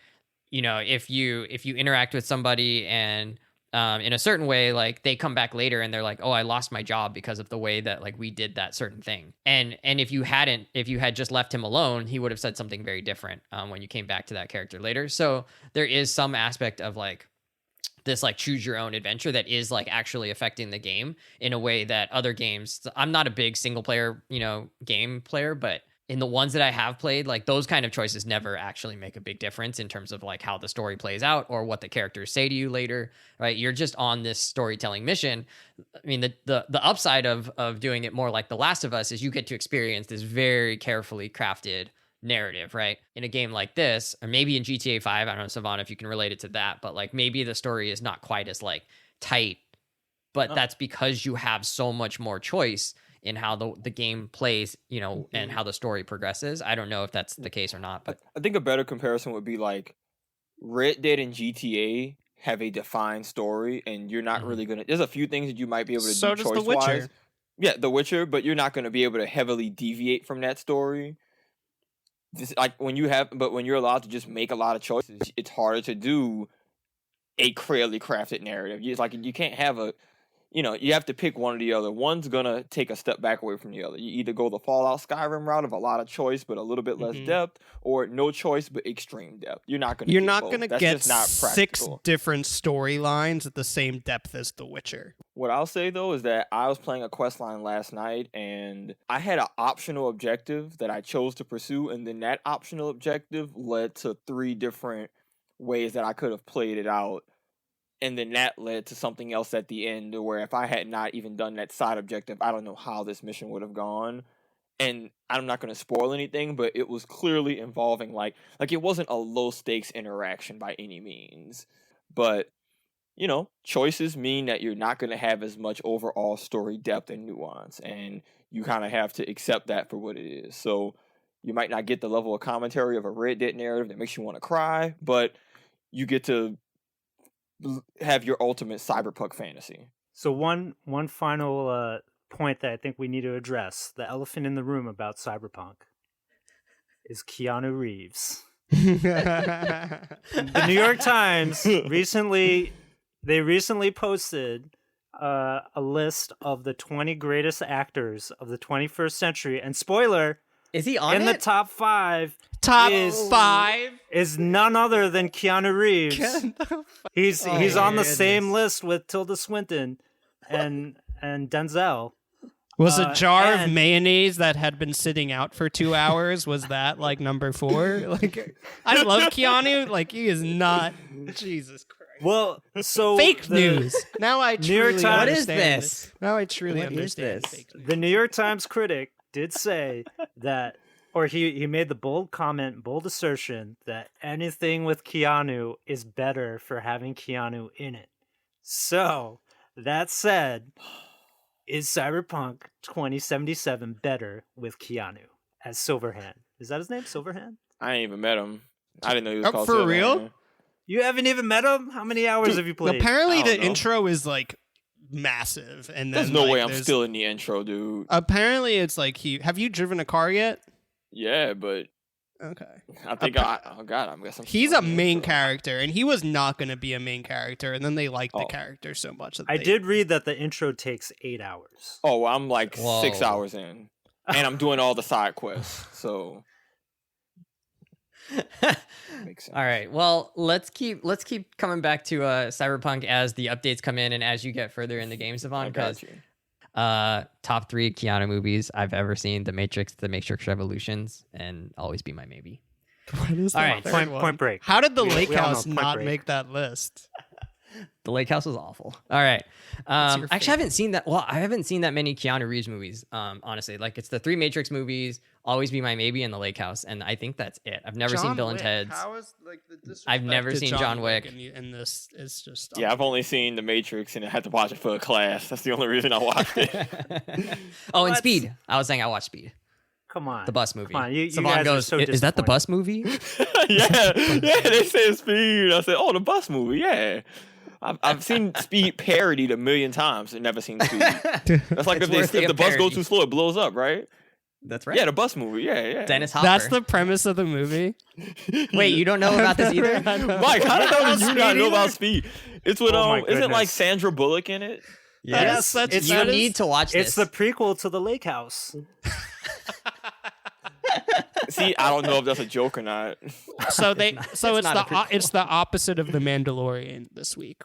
you know, if you interact with somebody and in a certain way, like they come back later and they're like, oh, I lost my job because of the way that like we did that certain thing. And if you had just left him alone, he would have said something very different when you came back to that character later. So there is some aspect of like this like choose your own adventure that is like actually affecting the game in a way that other games, I'm not a big single player, you know, game player, but in the ones that I have played, like those kind of choices never actually make a big difference in terms of like how the story plays out or what the characters say to you later, right? You're just on this storytelling mission. I mean, the upside of doing it more like The Last of Us is you get to experience this very carefully crafted narrative, right? In a game like this, or maybe in GTA 5, I don't know, Savannah, if you can relate it to that, but like maybe the story is not quite as like tight, but that's because you have so much more choice in how the game plays, you know, and how the story progresses. I don't know if that's the case or not, but I think a better comparison would be like Red Dead and GTA have a defined story, and you're not really gonna. There's a few things that you might be able to do choice wise. Yeah, The Witcher, but you're not going to be able to heavily deviate from that story. Just like when you're allowed to just make a lot of choices, it's harder to do a clearly crafted narrative. You can't have you have to pick one or the other. One's gonna take a step back away from the other. You either go the Fallout Skyrim route of a lot of choice but a little bit less depth, or no choice but extreme depth. You're not gonna get 6 different storylines at the same depth as The Witcher. What I'll say though is that I was playing a quest line last night and I had an optional objective that I chose to pursue, and then that optional objective led to 3 different ways that I could have played it out. And then that led to something else at the end where if I had not even done that side objective, I don't know how this mission would have gone. And I'm not going to spoil anything, but it was clearly involving like it wasn't a low stakes interaction by any means. But, you know, choices mean that you're not going to have as much overall story depth and nuance. And you kind of have to accept that for what it is. So you might not get the level of commentary of a Red Dead narrative that makes you want to cry, but you get to have your ultimate cyberpunk fantasy. So one final point that I think we need to address, the elephant in the room about Cyberpunk, is Keanu Reeves. The New York Times recently posted a list of the 20 greatest actors of the 21st century, and spoiler, is he on the top 5? Top 5 is none other than Keanu Reeves. He's on the same list with Tilda Swinton and Denzel. Was a jar of mayonnaise that had been sitting out for 2 hours, was that like number 4? Like, I love Keanu. Like, he is not. Jesus Christ. Well, so fake news. Now I truly understand. What is this? Now I truly understand. Fake news. The New York Times critic did say that, or he made the bold assertion that anything with Keanu is better for having Keanu in it. So, that said, is Cyberpunk 2077 better with Keanu as Silverhand? Is that his name, Silverhand? I ain't even met him. I didn't know he was called for Silverhand. real? You haven't even met him? How many hours have you played? Apparently the intro is like massive, and then there's no way I'm still in the intro, dude. Apparently it's like have you driven a car yet? Yeah, but okay. I think I'm guessing he's a main character, and he was not going to be a main character, and then they liked the character so much that I did read that the intro takes 8 hours. Oh, well, I'm like 6 hours in, and I'm doing all the side quests, so makes sense. All right. Well, let's keep coming back to Cyberpunk as the updates come in and as you get further in the game, Savon. Because top 3 Keanu movies I've ever seen: The Matrix, The Matrix Revolutions, and Always Be My Maybe. What is all right. Point Break. How did the Lake House not make that list? The Lake House was awful. All right. Actually, I haven't seen that. Well, I haven't seen that many Keanu Reeves movies. Honestly, like it's the 3 Matrix movies, Always Be My Maybe, and The Lake House, and I think that's it. I've never seen Bill and Ted's. How is like the disrespect I've never seen John Wick. And this is just I've only seen The Matrix, and I had to watch it for a class. That's the only reason I watched it. Oh, and Speed. I was saying I watched Speed. Come on. The bus movie. Come on. You Savon guys goes, are so is that the bus movie? yeah, they said Speed. I said, oh, the bus movie, yeah. I've seen Speed parodied 1 million times and never seen Speed. That's like if the bus goes too slow, it blows up, right? That's right. Yeah, the bus movie. Yeah. Dennis Hopper. That's the premise of the movie. Wait, you don't know about this either? Mike, how the hell do you not know about Speed? It's with isn't like Sandra Bullock in it? Yes, you need to watch this. It's the prequel to The Lake House. See, I don't know if that's a joke or not. So it's the opposite of The Mandalorian this week,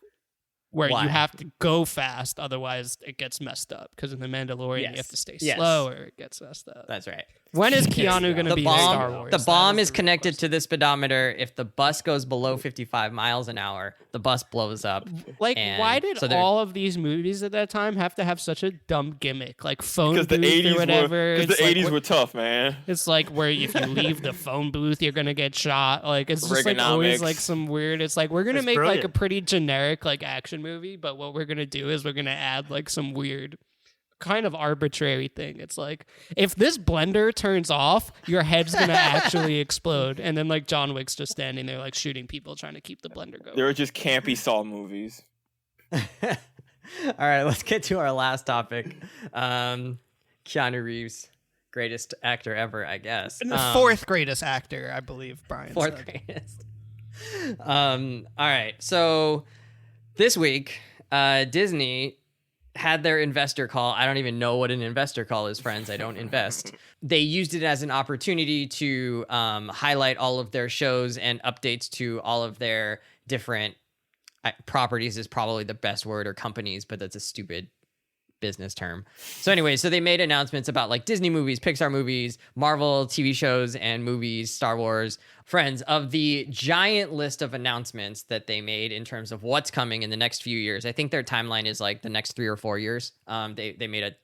where Why? you have to go fast, otherwise it gets messed up. Because in The Mandalorian, you have to stay slow, or it gets messed up. That's right. When is Keanu going to be in Star Wars? The bomb is connected to the speedometer. If the bus goes below 55 miles an hour, the bus blows up. Like, why did all of these movies at that time have to have such a dumb gimmick? Like phone booth or whatever. Because the 80s were tough, man. It's like where if you leave the phone booth, you're going to get shot. Like, it's just like always like some weird. It's like, we're going to make like a pretty generic like action movie, but what we're going to do is we're going to add like some weird kind of arbitrary thing. It's like, if this blender turns off, your head's gonna actually explode, and then like John Wick's just standing there like shooting people trying to keep the blender going. They were just campy Saw movies. All right, let's get to our last topic. Keanu Reeves, greatest actor ever, I guess. And the fourth greatest actor, I believe, Brian fourth said. Greatest. All right, so this week Disney had their investor call. I don't even know what an investor call is, friends. I don't invest. They used it as an opportunity to highlight all of their shows and updates to all of their different properties is probably the best word, or companies, but that's a stupid business term. So anyway, so they made announcements about like Disney movies, Pixar movies, Marvel TV shows and movies, Star Wars. Friends, of the giant list of announcements that they made in terms of what's coming in the next few years, I think their timeline is like the next 3 or 4 years. They made a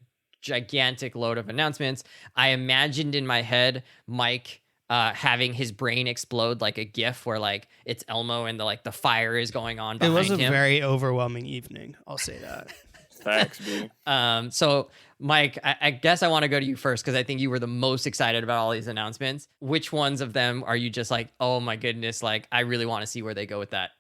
gigantic load of announcements. I imagined in my head Mike having his brain explode like a GIF where like it's Elmo and the fire is going on behind him. It was a very overwhelming evening. I'll say that. Facts, dude. So, Mike, I guess I want to go to you first because I think you were the most excited about all these announcements. Which ones of them are you just like, oh my goodness, like I really want to see where they go with that?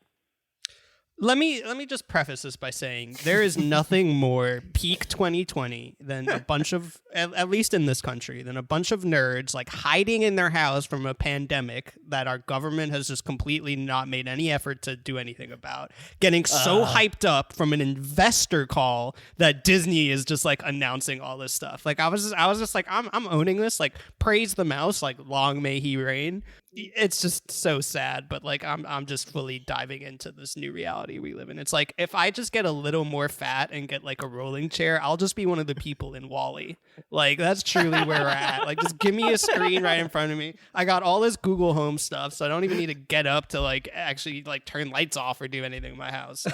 Let me just preface this by saying there is nothing more peak 2020 than a bunch of, at least in this country, than a bunch of nerds like hiding in their house from a pandemic that our government has just completely not made any effort to do anything about. Getting so hyped up from an investor call that Disney is just like announcing all this stuff. Like I was just like, I'm owning this. Like praise the mouse. Like long may he reign. It's just so sad, but like I'm just fully diving into this new reality we live in. It's like if I just get a little more fat and get like a rolling chair, I'll just be one of the people in WALL-E. Like that's truly where we're at. Like just give me a screen right in front of me. I got all this Google Home stuff, so I don't even need to get up to like actually like turn lights off or do anything in my house. So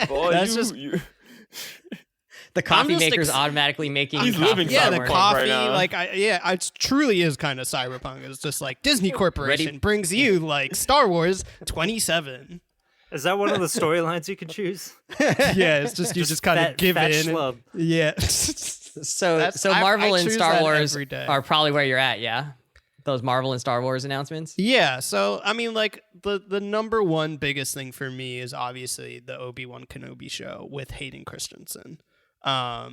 Boy, that's the coffee maker's automatically making He's coffee. living Yeah, the right coffee, now. like, it truly is kind of cyberpunk. It's just like Disney Corporation brings you like Star Wars 27. Is that one of the storylines you can choose? Yeah, it's just you just kind of give fat in. schlub. Yeah. So Marvel and Star Wars are probably where you're at, yeah? Those Marvel and Star Wars announcements? Yeah, so I mean, like the number one biggest thing for me is obviously the Obi-Wan Kenobi show with Hayden Christensen.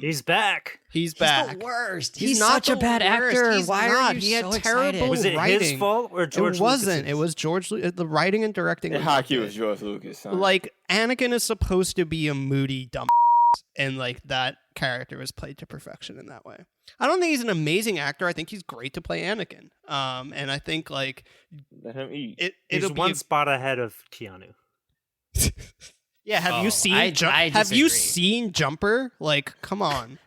He's back. He's back. He's the worst. He's not such the a bad worst. actor. He's Why not. are you He had so terrible excited? Was it writing. his fault or George It wasn't. Lucas's? It was George. The writing and directing. The hockey was George Lucas. Son. Like Anakin is supposed to be a moody dumb, and like that character was played to perfection in that way. I don't think he's an amazing actor. I think he's great to play Anakin. And I think like let him eat. He's one spot ahead of Keanu. Yeah, have you seen? Have you seen Jumper? Like, come on.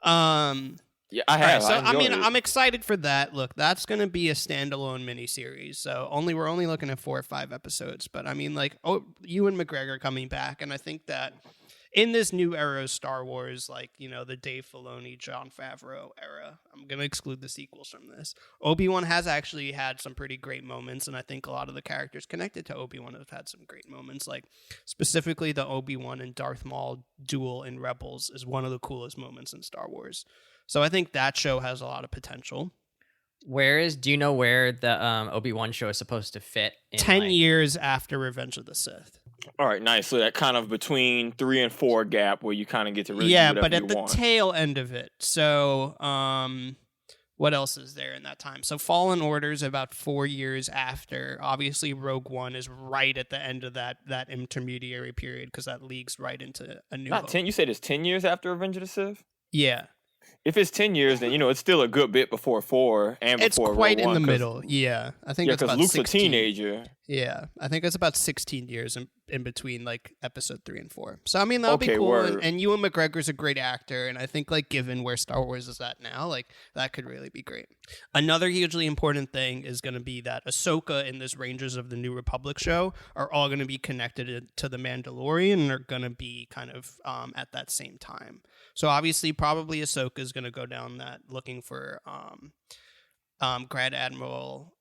Yeah, I have. Right, so I mean, it. I'm excited for that. Look, that's going to be a standalone miniseries. So we're only looking at 4 or 5 episodes. But I mean, like, Ewan McGregor coming back, and I think that in this new era of Star Wars, like, you know, the Dave Filoni, Jon Favreau era, I'm going to exclude the sequels from this. Obi-Wan has actually had some pretty great moments, and I think a lot of the characters connected to Obi-Wan have had some great moments. Like, specifically the Obi-Wan and Darth Maul duel in Rebels is one of the coolest moments in Star Wars. So I think that show has a lot of potential. Do you know where the Obi-Wan show is supposed to fit? 10 years after Revenge of the Sith. All right, nice. So that kind of between 3 and 4 gap where you kind of get to really do whatever but you at the want. tail end of it. So what else is there in that time? So Fallen Order is about 4 years after. Obviously, Rogue One is right at the end of that intermediary period because that leads right into A New Hope. Not 10. You said it's 10 years after Revenge of the Sith? Yeah. If it's 10 years, then, it's still a good bit before 4 and before It's quite Rogue in the One, middle. Yeah. I think it's about Luke's 16. a teenager. Yeah. I think it's about 16 years in between like episode 3 and 4. So, I mean, that'll be cool. And Ewan McGregor's a great actor. And I think like given where Star Wars is at now, like that could really be great. Another hugely important thing is going to be that Ahsoka and this Rangers of the New Republic show are all going to be connected to The Mandalorian and are going to be kind of at that same time. So obviously, probably Ahsoka is going to go down that looking for Grand Admiral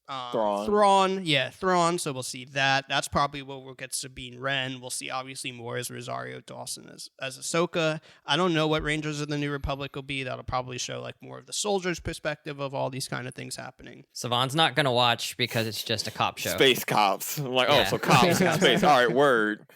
Thrawn. Yeah, Thrawn. So we'll see that. That's probably where we'll get Sabine Wren. We'll see obviously more as Rosario Dawson as Ahsoka. I don't know what Rangers of the New Republic will be. That'll probably show like more of the soldiers' perspective of all these kind of things happening. Savon's not going to watch because it's just a cop show. Space cops. I'm like, so cops in space. All right, word.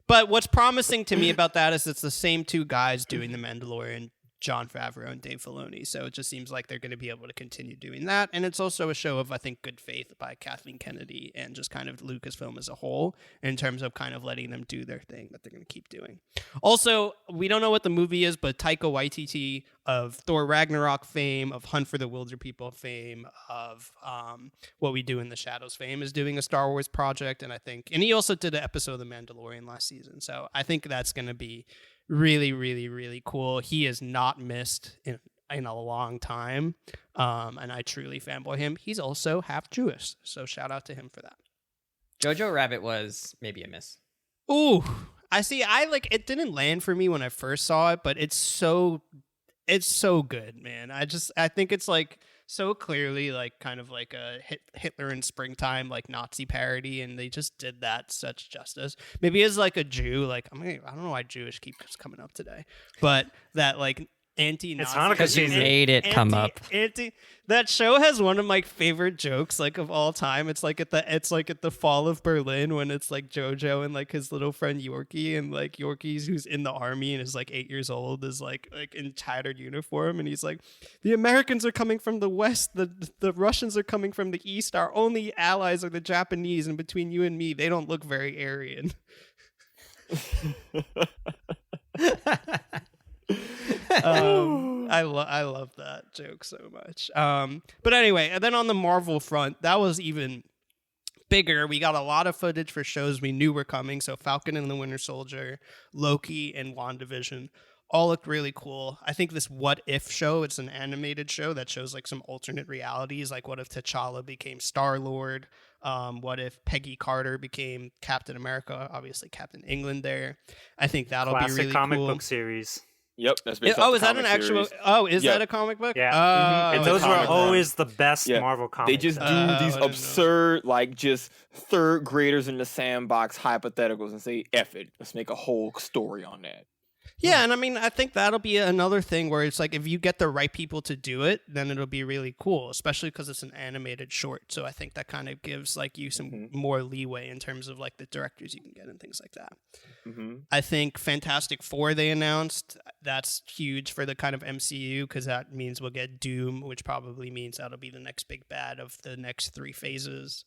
But what's promising to me about that is it's the same two guys doing The Mandalorian, Jon Favreau and Dave Filoni. So it just seems like they're going to be able to continue doing that. And it's also a show of, I think, good faith by Kathleen Kennedy and just kind of Lucasfilm as a whole in terms of kind of letting them do their thing that they're going to keep doing. Also, we don't know what the movie is, but Taika Waititi of Thor Ragnarok fame, of Hunt for the Wilder People fame, of What We Do in the Shadows fame is doing a Star Wars project. And he also did an episode of The Mandalorian last season. So I think that's going to be really, really, really cool. He is not missed in a long time. And I truly fanboy him. He's also half Jewish. So shout out to him for that. Jojo Rabbit was maybe a miss. Ooh, it didn't land for me when I first saw it, but it's so good, man. I think it's like so clearly like kind of like a Hitler in Springtime, like Nazi parody, and they just did that such justice. Maybe as like a Jew, like I don't know why Jewish keeps coming up today, but that like anti-Nazi. It's not because you made it come up. That show has one of my favorite jokes like of all time. It's like at the fall of Berlin when it's like Jojo and like his little friend Yorkie, and like Yorkie's who's in the army and is like 8 years old is like in tattered uniform, and he's like, the Americans are coming from the west, the Russians are coming from the east, our only allies are the Japanese, and between you and me they don't look very Aryan. I love that joke so much. But anyway, and then on the Marvel front, that was even bigger. We got a lot of footage for shows we knew were coming. So Falcon and the Winter Soldier, Loki, and WandaVision all looked really cool. I think this What If show, it's an animated show that shows like some alternate realities. Like what if T'Challa became Star-Lord? What if Peggy Carter became Captain America? Obviously Captain England there. I think that'll be really cool. Classic comic book series. Yep, that's based off is that an actual? Series. Oh, is that a comic book? Yeah, and those were always the best Marvel comics. They just do these absurd, like just third graders in the sandbox hypotheticals and say, "F it, let's make a whole story on that." Yeah, and I mean, I think that'll be another thing where it's like if you get the right people to do it, then it'll be really cool, especially because it's an animated short. So I think that kind of gives like you some more leeway in terms of like the directors you can get and things like that. I think Fantastic Four they announced, that's huge for the kind of MCU because that means we'll get Doom, which probably means that'll be the next big bad of the next 3 phases.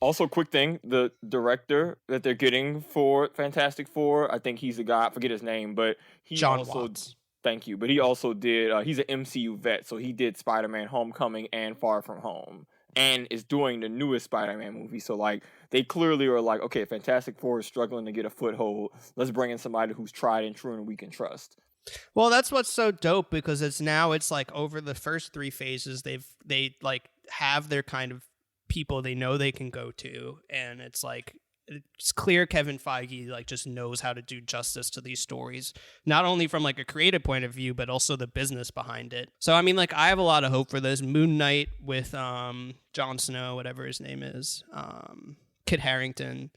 Also, quick thing, the director that they're getting for Fantastic Four, I think he's a guy, I forget his name, but he John also, Watts. Thank you, but he also did, he's an MCU vet, so he did Spider-Man Homecoming and Far From Home, and is doing the newest Spider-Man movie, so like, they clearly are like, okay, Fantastic Four is struggling to get a foothold, let's bring in somebody who's tried and true and we can trust. Well, that's what's so dope because it's like over the first 3 phases, they like have their kind of people they know they can go to, and it's like it's clear Kevin Feige like just knows how to do justice to these stories, not only from like a creative point of view but also the business behind it. So I mean, like I have a lot of hope for this. Moon Knight with Jon Snow, whatever his name is, Kit Harington.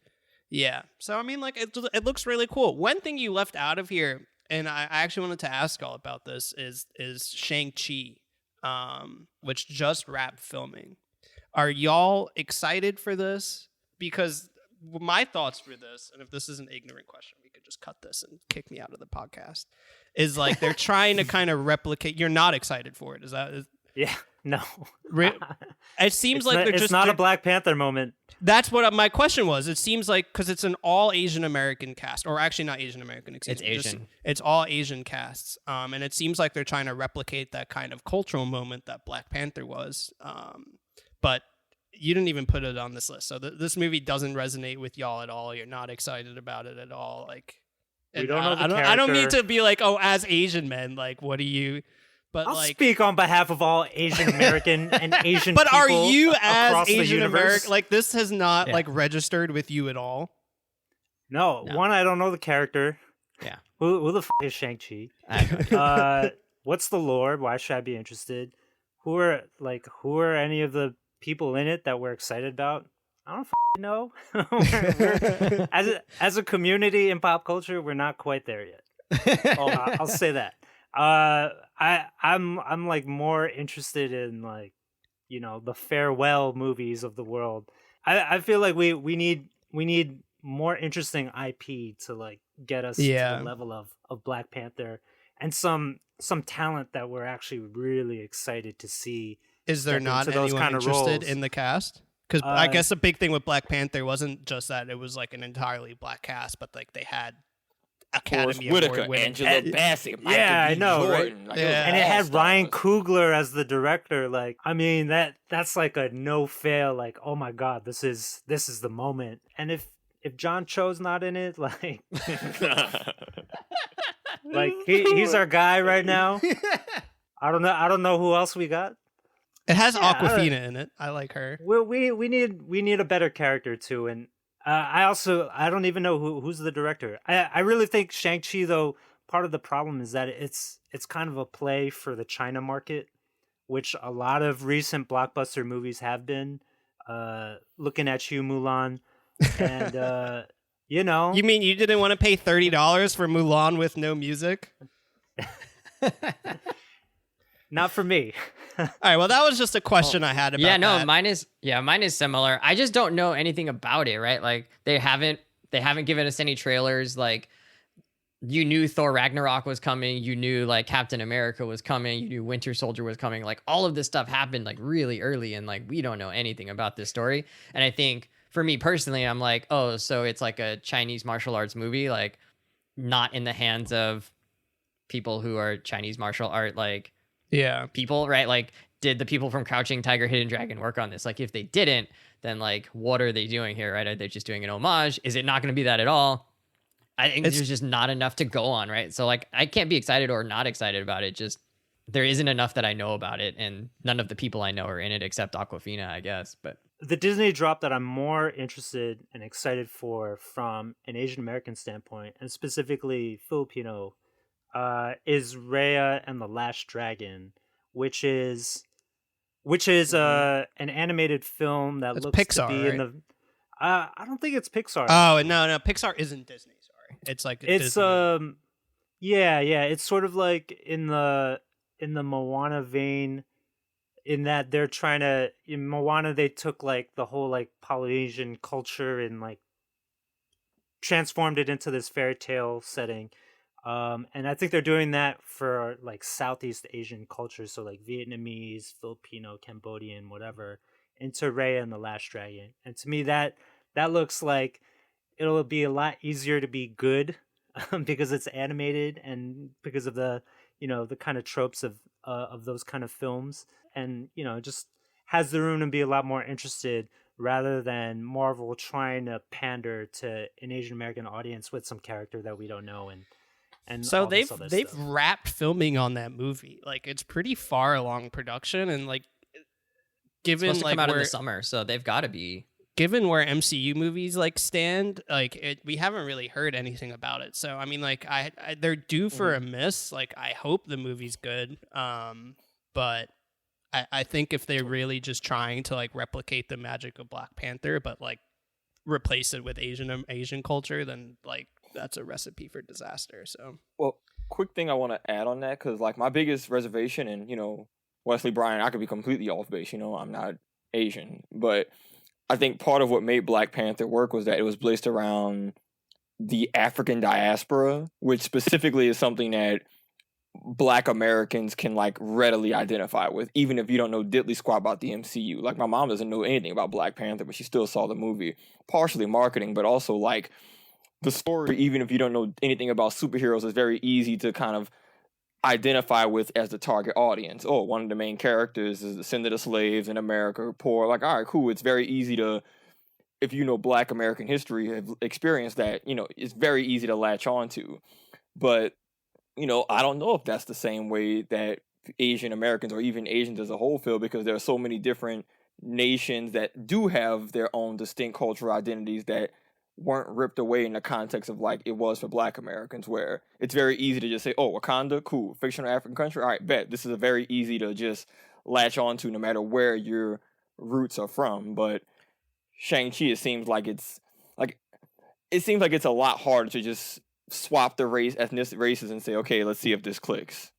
Yeah, so I mean, like it looks really cool. One thing you left out of here, and I actually wanted to ask y'all about this, is Shang-Chi, which just wrapped filming. Are y'all excited for this? Because my thoughts for this, and if this is an ignorant question, we could just cut this and kick me out of the podcast. Is like they're trying to kind of replicate. You're not excited for it, is that? Yeah, no. It seems like it's not a Black Panther moment. That's what my question was. It seems like because it's an all Asian American cast, or actually not Asian American. It's Asian. It's all Asian casts, and it seems like they're trying to replicate that kind of cultural moment that Black Panther was. But you didn't even put it on this list, so this movie doesn't resonate with y'all at all. You're not excited about it at all. Like, we don't know the character. I don't mean to be like, oh, as Asian men, like, what do you? But I'll speak on behalf of all Asian American and Asian but people. But are you as Asian American? Like, this has not like registered with you at all. No, one, I don't know the character. Yeah. Who the is Shang-Chi? What's the lore? Why should I be interested? Who are any of the people in it that we're excited about? I don't know. As a community in pop culture, we're not quite there yet. I'll say that. I'm like more interested in like, you know, the farewell movies of the world. I feel like we need more interesting IP to like get us to the level of Black Panther, and some talent that we're actually really excited to see. Is there not anyone interested in the cast? Because I guess the big thing with Black Panther wasn't just that it was like an entirely black cast, but like they had Academy Award winning. Angela Bassett, Michael I know, Jordan. right? And it had Ryan Coogler as the director. Like, I mean, that's like a no fail. Like, oh my god, this is the moment. And if John Cho's not in it, like, like he's our guy right now. I don't know who else we got. It has Awkwafina in it. I like her. We need a better character too, and I don't even know who's the director. I really think Shang-Chi, though, part of the problem is that it's kind of a play for the China market, which a lot of recent blockbuster movies have been. Looking at you, Mulan, and you know. You mean you didn't want to pay $30 for Mulan with no music? Not for me. All right, well, that was just a question I had about that. Mine is similar. I just don't know anything about it, right? Like they haven't given us any trailers. Like, you knew Thor Ragnarok was coming, you knew like Captain America was coming, you knew Winter Soldier was coming. Like all of this stuff happened like really early, and like we don't know anything about this story. And I think for me personally, I'm like, oh, so it's like a Chinese martial arts movie, like not in the hands of people who are Chinese martial art people, right? Like, did the people from Crouching Tiger, Hidden Dragon work on this? Like, if they didn't, then like, what are they doing here, right? Are they just doing an homage? Is it not going to be that at all? I think there's just not enough to go on, right? So like, I can't be excited or not excited about it. Just there isn't enough that I know about it, and none of the people I know are in it except Awkwafina, I guess. But the Disney drop that I'm more interested and excited for from an Asian American standpoint, and specifically Filipino, is Raya and the Last Dragon, which is an animated film that looks Pixar, to be in the. I don't think it's Pixar. Oh no, Pixar isn't Disney. Sorry, it's like it's Disney. Yeah, it's sort of like in the Moana vein, in that they're trying to in Moana they took like the whole like Polynesian culture and like transformed it into this fairy tale setting. And I think they're doing that for like Southeast Asian cultures, so like Vietnamese, Filipino, Cambodian, whatever, into Raya and the Last Dragon. And to me, that looks like it'll be a lot easier to be good because it's animated and because of the the kind of tropes of those kind of films, and just has the room to be a lot more interested rather than Marvel trying to pander to an Asian American audience with some character that we don't know. And so they've wrapped filming on that movie. Like, it's pretty far along production, and like given it's supposed to like come out in the summer, so they've got to be. Given where MCU movies like stand, like we haven't really heard anything about it. So I mean, like they're due for a miss. Like, I hope the movie's good. But I think if they're really just trying to like replicate the magic of Black Panther, but like replace it with Asian culture, then like that's a recipe for disaster. So, well, quick thing I want to add on that, because like my biggest reservation, and Wesley Bryan, I could be completely off base. I'm not Asian, but I think part of what made Black Panther work was that it was based around the African diaspora, which specifically is something that Black Americans can like readily identify with, even if you don't know diddly squat about the MCU. Like my mom doesn't know anything about Black Panther, but she still saw the movie. Partially marketing, but also like the story, even if you don't know anything about superheroes, is very easy to kind of identify with as the target audience. Oh, one of the main characters is descendant of slaves in America, poor. Like, all right, cool. It's very easy to, if you know Black American history, have experienced that, you know, it's very easy to latch on to. But you know, I don't know if that's the same way that Asian Americans or even Asians as a whole feel, because there are so many different nations that do have their own distinct cultural identities that weren't ripped away in the context of like it was for Black Americans, where it's very easy to just say, oh, Wakanda, cool, fictional African country, all right, bet. This is a very easy to just latch onto no matter where your roots are from. But Shang-Chi, it seems like it's a lot harder to just swap the races and say, okay, let's see if this clicks.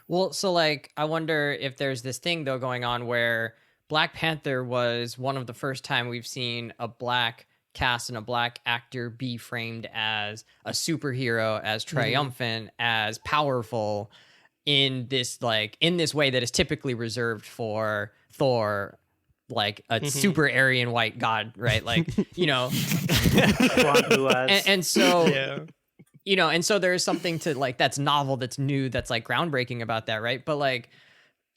Well, so like I wonder if there's this thing though going on where Black Panther was one of the first time we've seen a Black cast and a Black actor be framed as a superhero, as triumphant, as powerful in this way that is typically reserved for Thor, like a super Aryan white god, right? Like, you know, and so yeah. You know, and so there's something to like that's novel, that's new, that's like groundbreaking about that, right? But like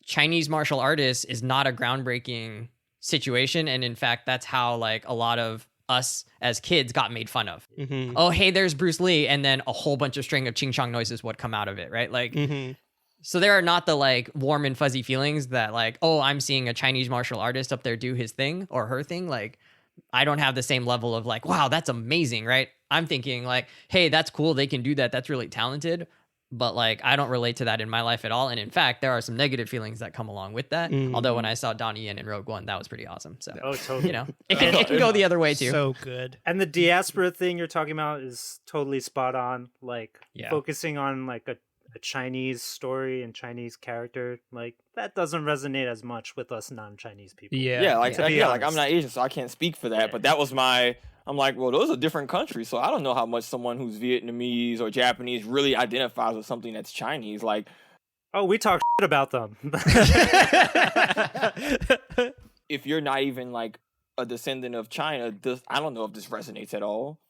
Chinese martial artists is not a groundbreaking situation, and in fact, that's how like a lot of us as kids got made fun of. Oh, hey, there's Bruce Lee, and then a whole bunch of string of ching chong noises would come out of it, right? Like, so there are not the like warm and fuzzy feelings that like, oh, I'm seeing a Chinese martial artist up there do his thing or her thing, like. I don't have the same level of like, wow, that's amazing, right? I'm thinking like, hey, that's cool. They can do that. That's really talented. But like, I don't relate to that in my life at all. And in fact, there are some negative feelings that come along with that. Although when I saw Donnie Yen in Rogue One, that was pretty awesome. So, totally. You know, it can go the other way too. So good. And the diaspora thing you're talking about is totally spot on. Like focusing on like a Chinese story and Chinese character, like that doesn't resonate as much with us non-Chinese people. Like I'm not Asian, so I can't speak for that. Yeah. But that was I'm like, well, those are different countries, so I don't know how much someone who's Vietnamese or Japanese really identifies with something that's Chinese. Like, oh, we talk shit about them. If you're not even like a descendant of China, I don't know if this resonates at all.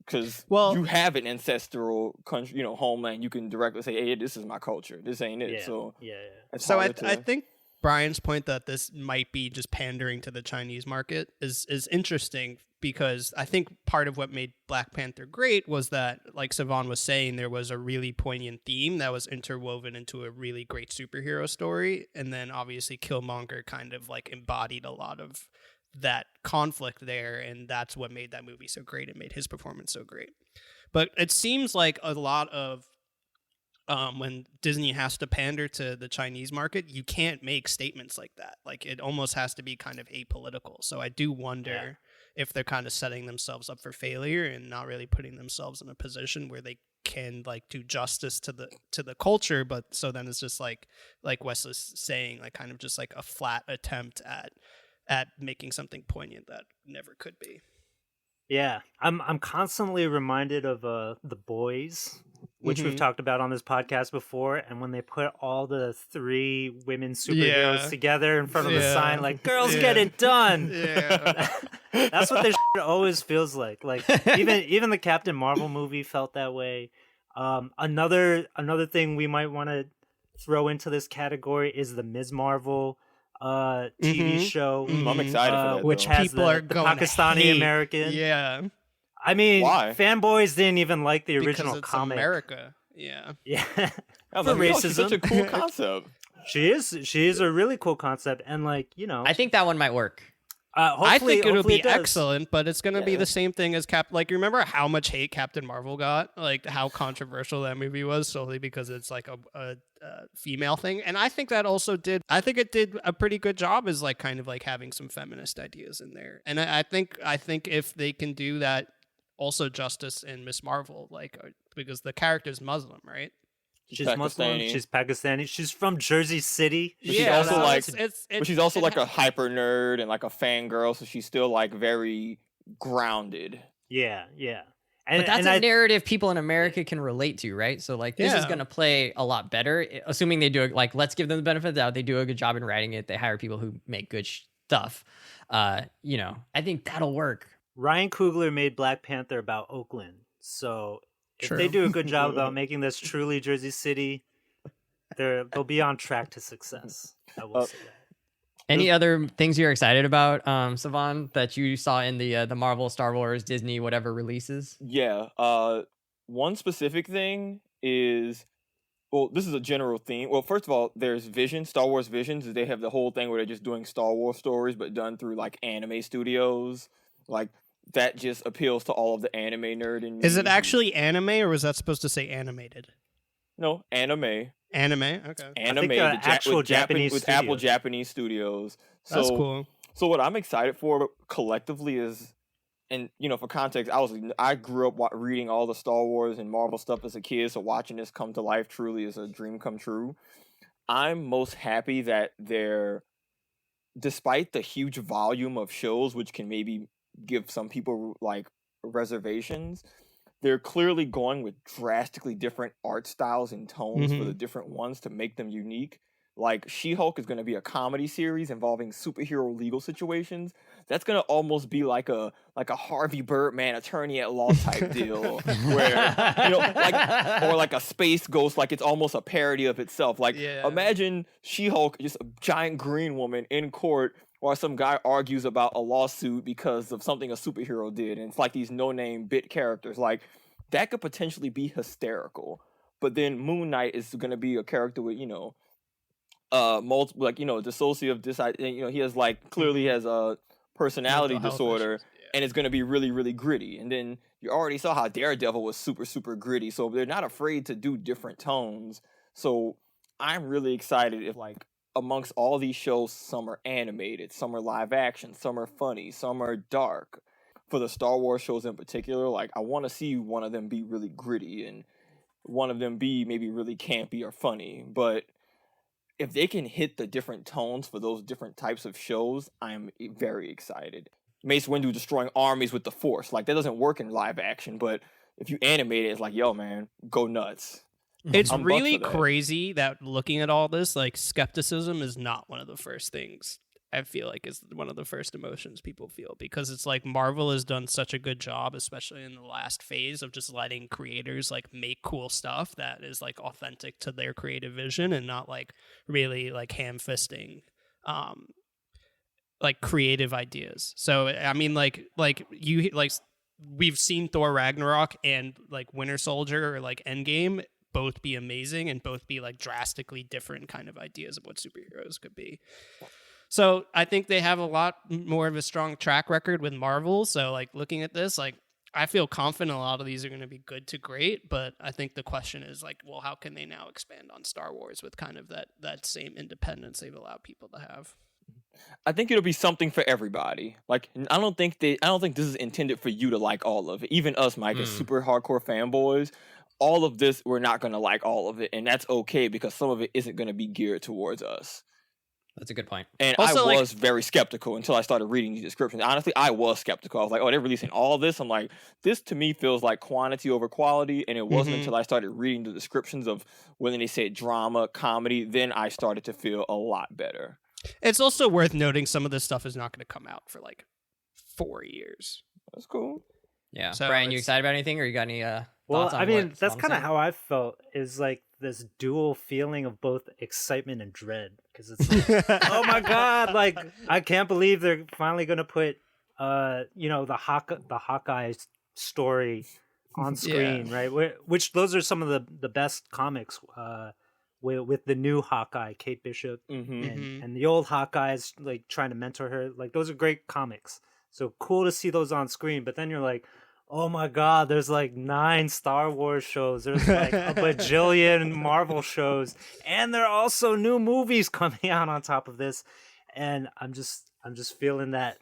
Because you have an ancestral country, you know, homeland. You can directly say, "Hey, this is my culture. This ain't it." Yeah. So I think Brian's point that this might be just pandering to the Chinese market is interesting, because I think part of what made Black Panther great was that, like Sivan was saying, there was a really poignant theme that was interwoven into a really great superhero story, and then obviously Killmonger kind of like embodied a lot of that conflict there, and that's what made that movie so great. It made his performance so great. But it seems like a lot of when Disney has to pander to the Chinese market, you can't make statements like that. Like it almost has to be kind of apolitical. So I do wonder if they're kind of setting themselves up for failure and not really putting themselves in a position where they can like do justice to the culture. But so then it's just like Wes is saying, like kind of just like a flat attempt at making something poignant that never could be. Yeah, I'm constantly reminded of The Boys, which we've talked about on this podcast before, and when they put all the 3 women superheroes together in front of the sign, like, girls get it done. Yeah. That's what this shit always feels like. Like even the Captain Marvel movie felt that way. Another thing we might want to throw into this category is the Ms. Marvel TV show. I'm excited for that, which has people are going Pakistani American. Yeah. I mean, why? Fanboys didn't even like the original because it's comic. America. Yeah. Yeah. For racism. She's such a cool concept. She is a really cool concept, and like, you know, I think that one might work. I think it'll be excellent, but it's going to be the same thing as Like, you remember how much hate Captain Marvel got? Like, how controversial that movie was solely because it's like a female thing. And I think that also did a pretty good job as like kind of like having some feminist ideas in there. And I think if they can do that also justice in Miss Marvel, like, because the character's Muslim, right? She's Muslim. She's Pakistani. She's from Jersey City. She's also but she's also like a hyper nerd and like a fangirl, so she's still like very grounded. Yeah. But that's a narrative people in America can relate to, right? So like this is going to play a lot better, assuming they do it. Like, let's give them the benefit of the doubt. They do a good job in writing it. They hire people who make good stuff. You know, I think that'll work. Ryan Coogler made Black Panther about Oakland. So if they do a good job about making this truly Jersey City, they'll be on track to success. I will say that. Any other things you're excited about, Savan, that you saw in the Marvel, Star Wars, Disney, whatever releases? Yeah. One specific thing is, well, this is a general theme. Well, first of all, there's Vision, Star Wars Visions. They have the whole thing where they're just doing Star Wars stories, but done through like anime studios. Like that just appeals to all of the anime nerd in me. Is it actually anime, or was that supposed to say animated? No, anime. Anime, okay. Anime, actual Japanese with Apple Japanese studios. So, that's cool. So what I'm excited for collectively is, and you know, for context, I grew up reading all the Star Wars and Marvel stuff as a kid, so watching this come to life truly is a dream come true. I'm most happy that despite the huge volume of shows, which can maybe give some people like reservations, they're clearly going with drastically different art styles and tones for the different ones to make them unique. Like She-Hulk is going to be a comedy series involving superhero legal situations. That's going to almost be like a Harvey Birdman attorney at law type deal, where or like a space ghost. Like it's almost a parody of itself. Like imagine She-Hulk, just a giant green woman in court, or some guy argues about a lawsuit because of something a superhero did, and it's like these no-name bit characters. Like that could potentially be hysterical. But then Moon Knight is going to be a character with multiple, like dissociative he has like clearly has a personality disorder, and it's going to be really, really gritty. And then you already saw how Daredevil was super, super gritty, so they're not afraid to do different tones. So I'm really excited if like amongst all these shows, some are animated, some are live action, some are funny, some are dark. For the Star Wars shows in particular, like I want to see one of them be really gritty and one of them be maybe really campy or funny. But if they can hit the different tones for those different types of shows, I'm very excited. Mace Windu destroying armies with the Force, like that doesn't work in live action, but if you animate it, it's like, yo man, go nuts. It's really crazy that looking at all this, like skepticism is not one of the first things I feel like is one of the first emotions people feel, because it's like Marvel has done such a good job, especially in the last phase, of just letting creators like make cool stuff that is like authentic to their creative vision and not like really like ham-fisting like creative ideas. So I mean like we've seen Thor Ragnarok and like Winter Soldier or like Endgame both be amazing and both be like drastically different kind of ideas of what superheroes could be. So I think they have a lot more of a strong track record with Marvel. So like looking at this, like I feel confident a lot of these are going to be good to great, but I think the question is like, well, how can they now expand on Star Wars with kind of that same independence they've allowed people to have? I think it'll be something for everybody. Like I don't think this is intended for you to like all of it. Even us, Mike, as super hardcore fanboys, all of this, we're not going to like all of it, and that's okay because some of it isn't going to be geared towards us. That's a good point. And also, I was very skeptical until I started reading the descriptions. Honestly, I was skeptical. I was like, oh, they're releasing all this? I'm like, this to me feels like quantity over quality, and it wasn't until I started reading the descriptions of when they said drama, comedy, then I started to feel a lot better. It's also worth noting some of this stuff is not going to come out for like 4 years. That's cool. Yeah. So Brian, you excited about anything, or you got any well, I mean, that's kind of how I felt, is like this dual feeling of both excitement and dread, because it's like, oh my god, like I can't believe they're finally going to put the Hawkeye story on screen, right? Which those are some of the best comics with the new Hawkeye, Kate Bishop, and the old Hawkeye's like trying to mentor her. Like those are great comics. So cool to see those on screen, but then you're like, oh my god, there's like 9 Star Wars shows, there's like a bajillion Marvel shows, and there are also new movies coming out on top of this. And I'm just feeling that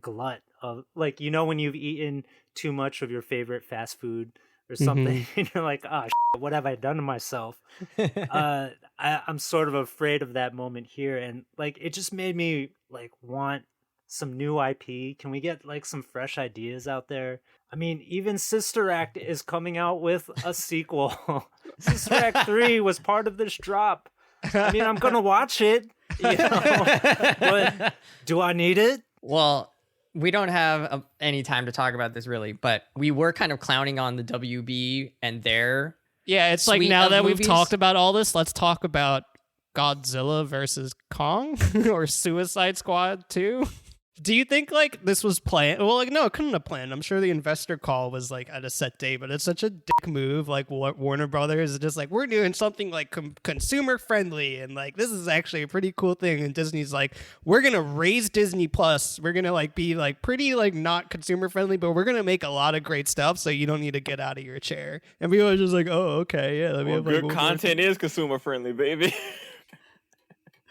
glut of like, when you've eaten too much of your favorite fast food or something, and you're like, oh shit, what have I done to myself? I'm sort of afraid of that moment here, and like it just made me like want some new IP? Can we get like some fresh ideas out there? I mean, even Sister Act is coming out with a sequel. Sister Act 3 was part of this drop. I mean, I'm going to watch it, but do I need it? Well, we don't have any time to talk about this really, but we were kind of clowning on the WB and their it's like now that we've talked about all this, let's talk about Godzilla versus Kong or Suicide Squad 2. Do you think like this was planned? Well, like no, it couldn't have planned. I'm sure the investor call was like at a set date, but it's such a dick move. Like Warner Brothers is just like, we're doing something like consumer friendly, and like this is actually a pretty cool thing. And Disney's like, we're gonna raise Disney Plus. We're gonna like be like pretty like not consumer friendly, but we're gonna make a lot of great stuff, so you don't need to get out of your chair. And people are just like, oh okay, yeah. Let me have, like, good content is consumer friendly, baby.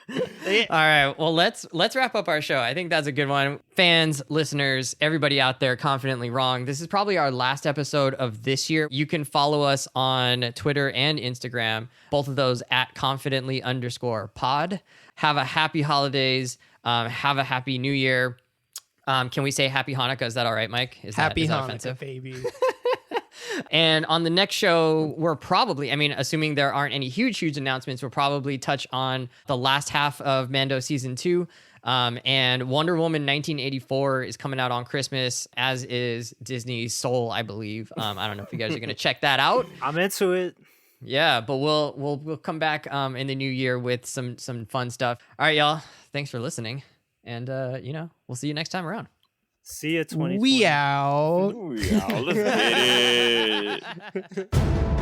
All right, well let's wrap up our show. I think that's a good one. Fans, listeners, everybody out there, Confidently Wrong, this is probably our last episode of this year. You can follow us on Twitter and Instagram, both of those at confidently_pod. Have a happy holidays. Have a happy new year. Can we say happy Hanukkah? Is that all right, Mike? Is that Hanukkah, offensive? baby. And on the next show, we're probably, I mean, assuming there aren't any huge announcements, we'll probably touch on the last half of Mando Season 2. And Wonder Woman 1984 is coming out on Christmas, as is Disney's Soul, I believe. I don't know if you guys are going to check that out. I'm into it. Yeah, but we'll come back in the new year with some fun stuff. All right, y'all. Thanks for listening. And, we'll see you next time around. See you 2020. We out. Let's get it.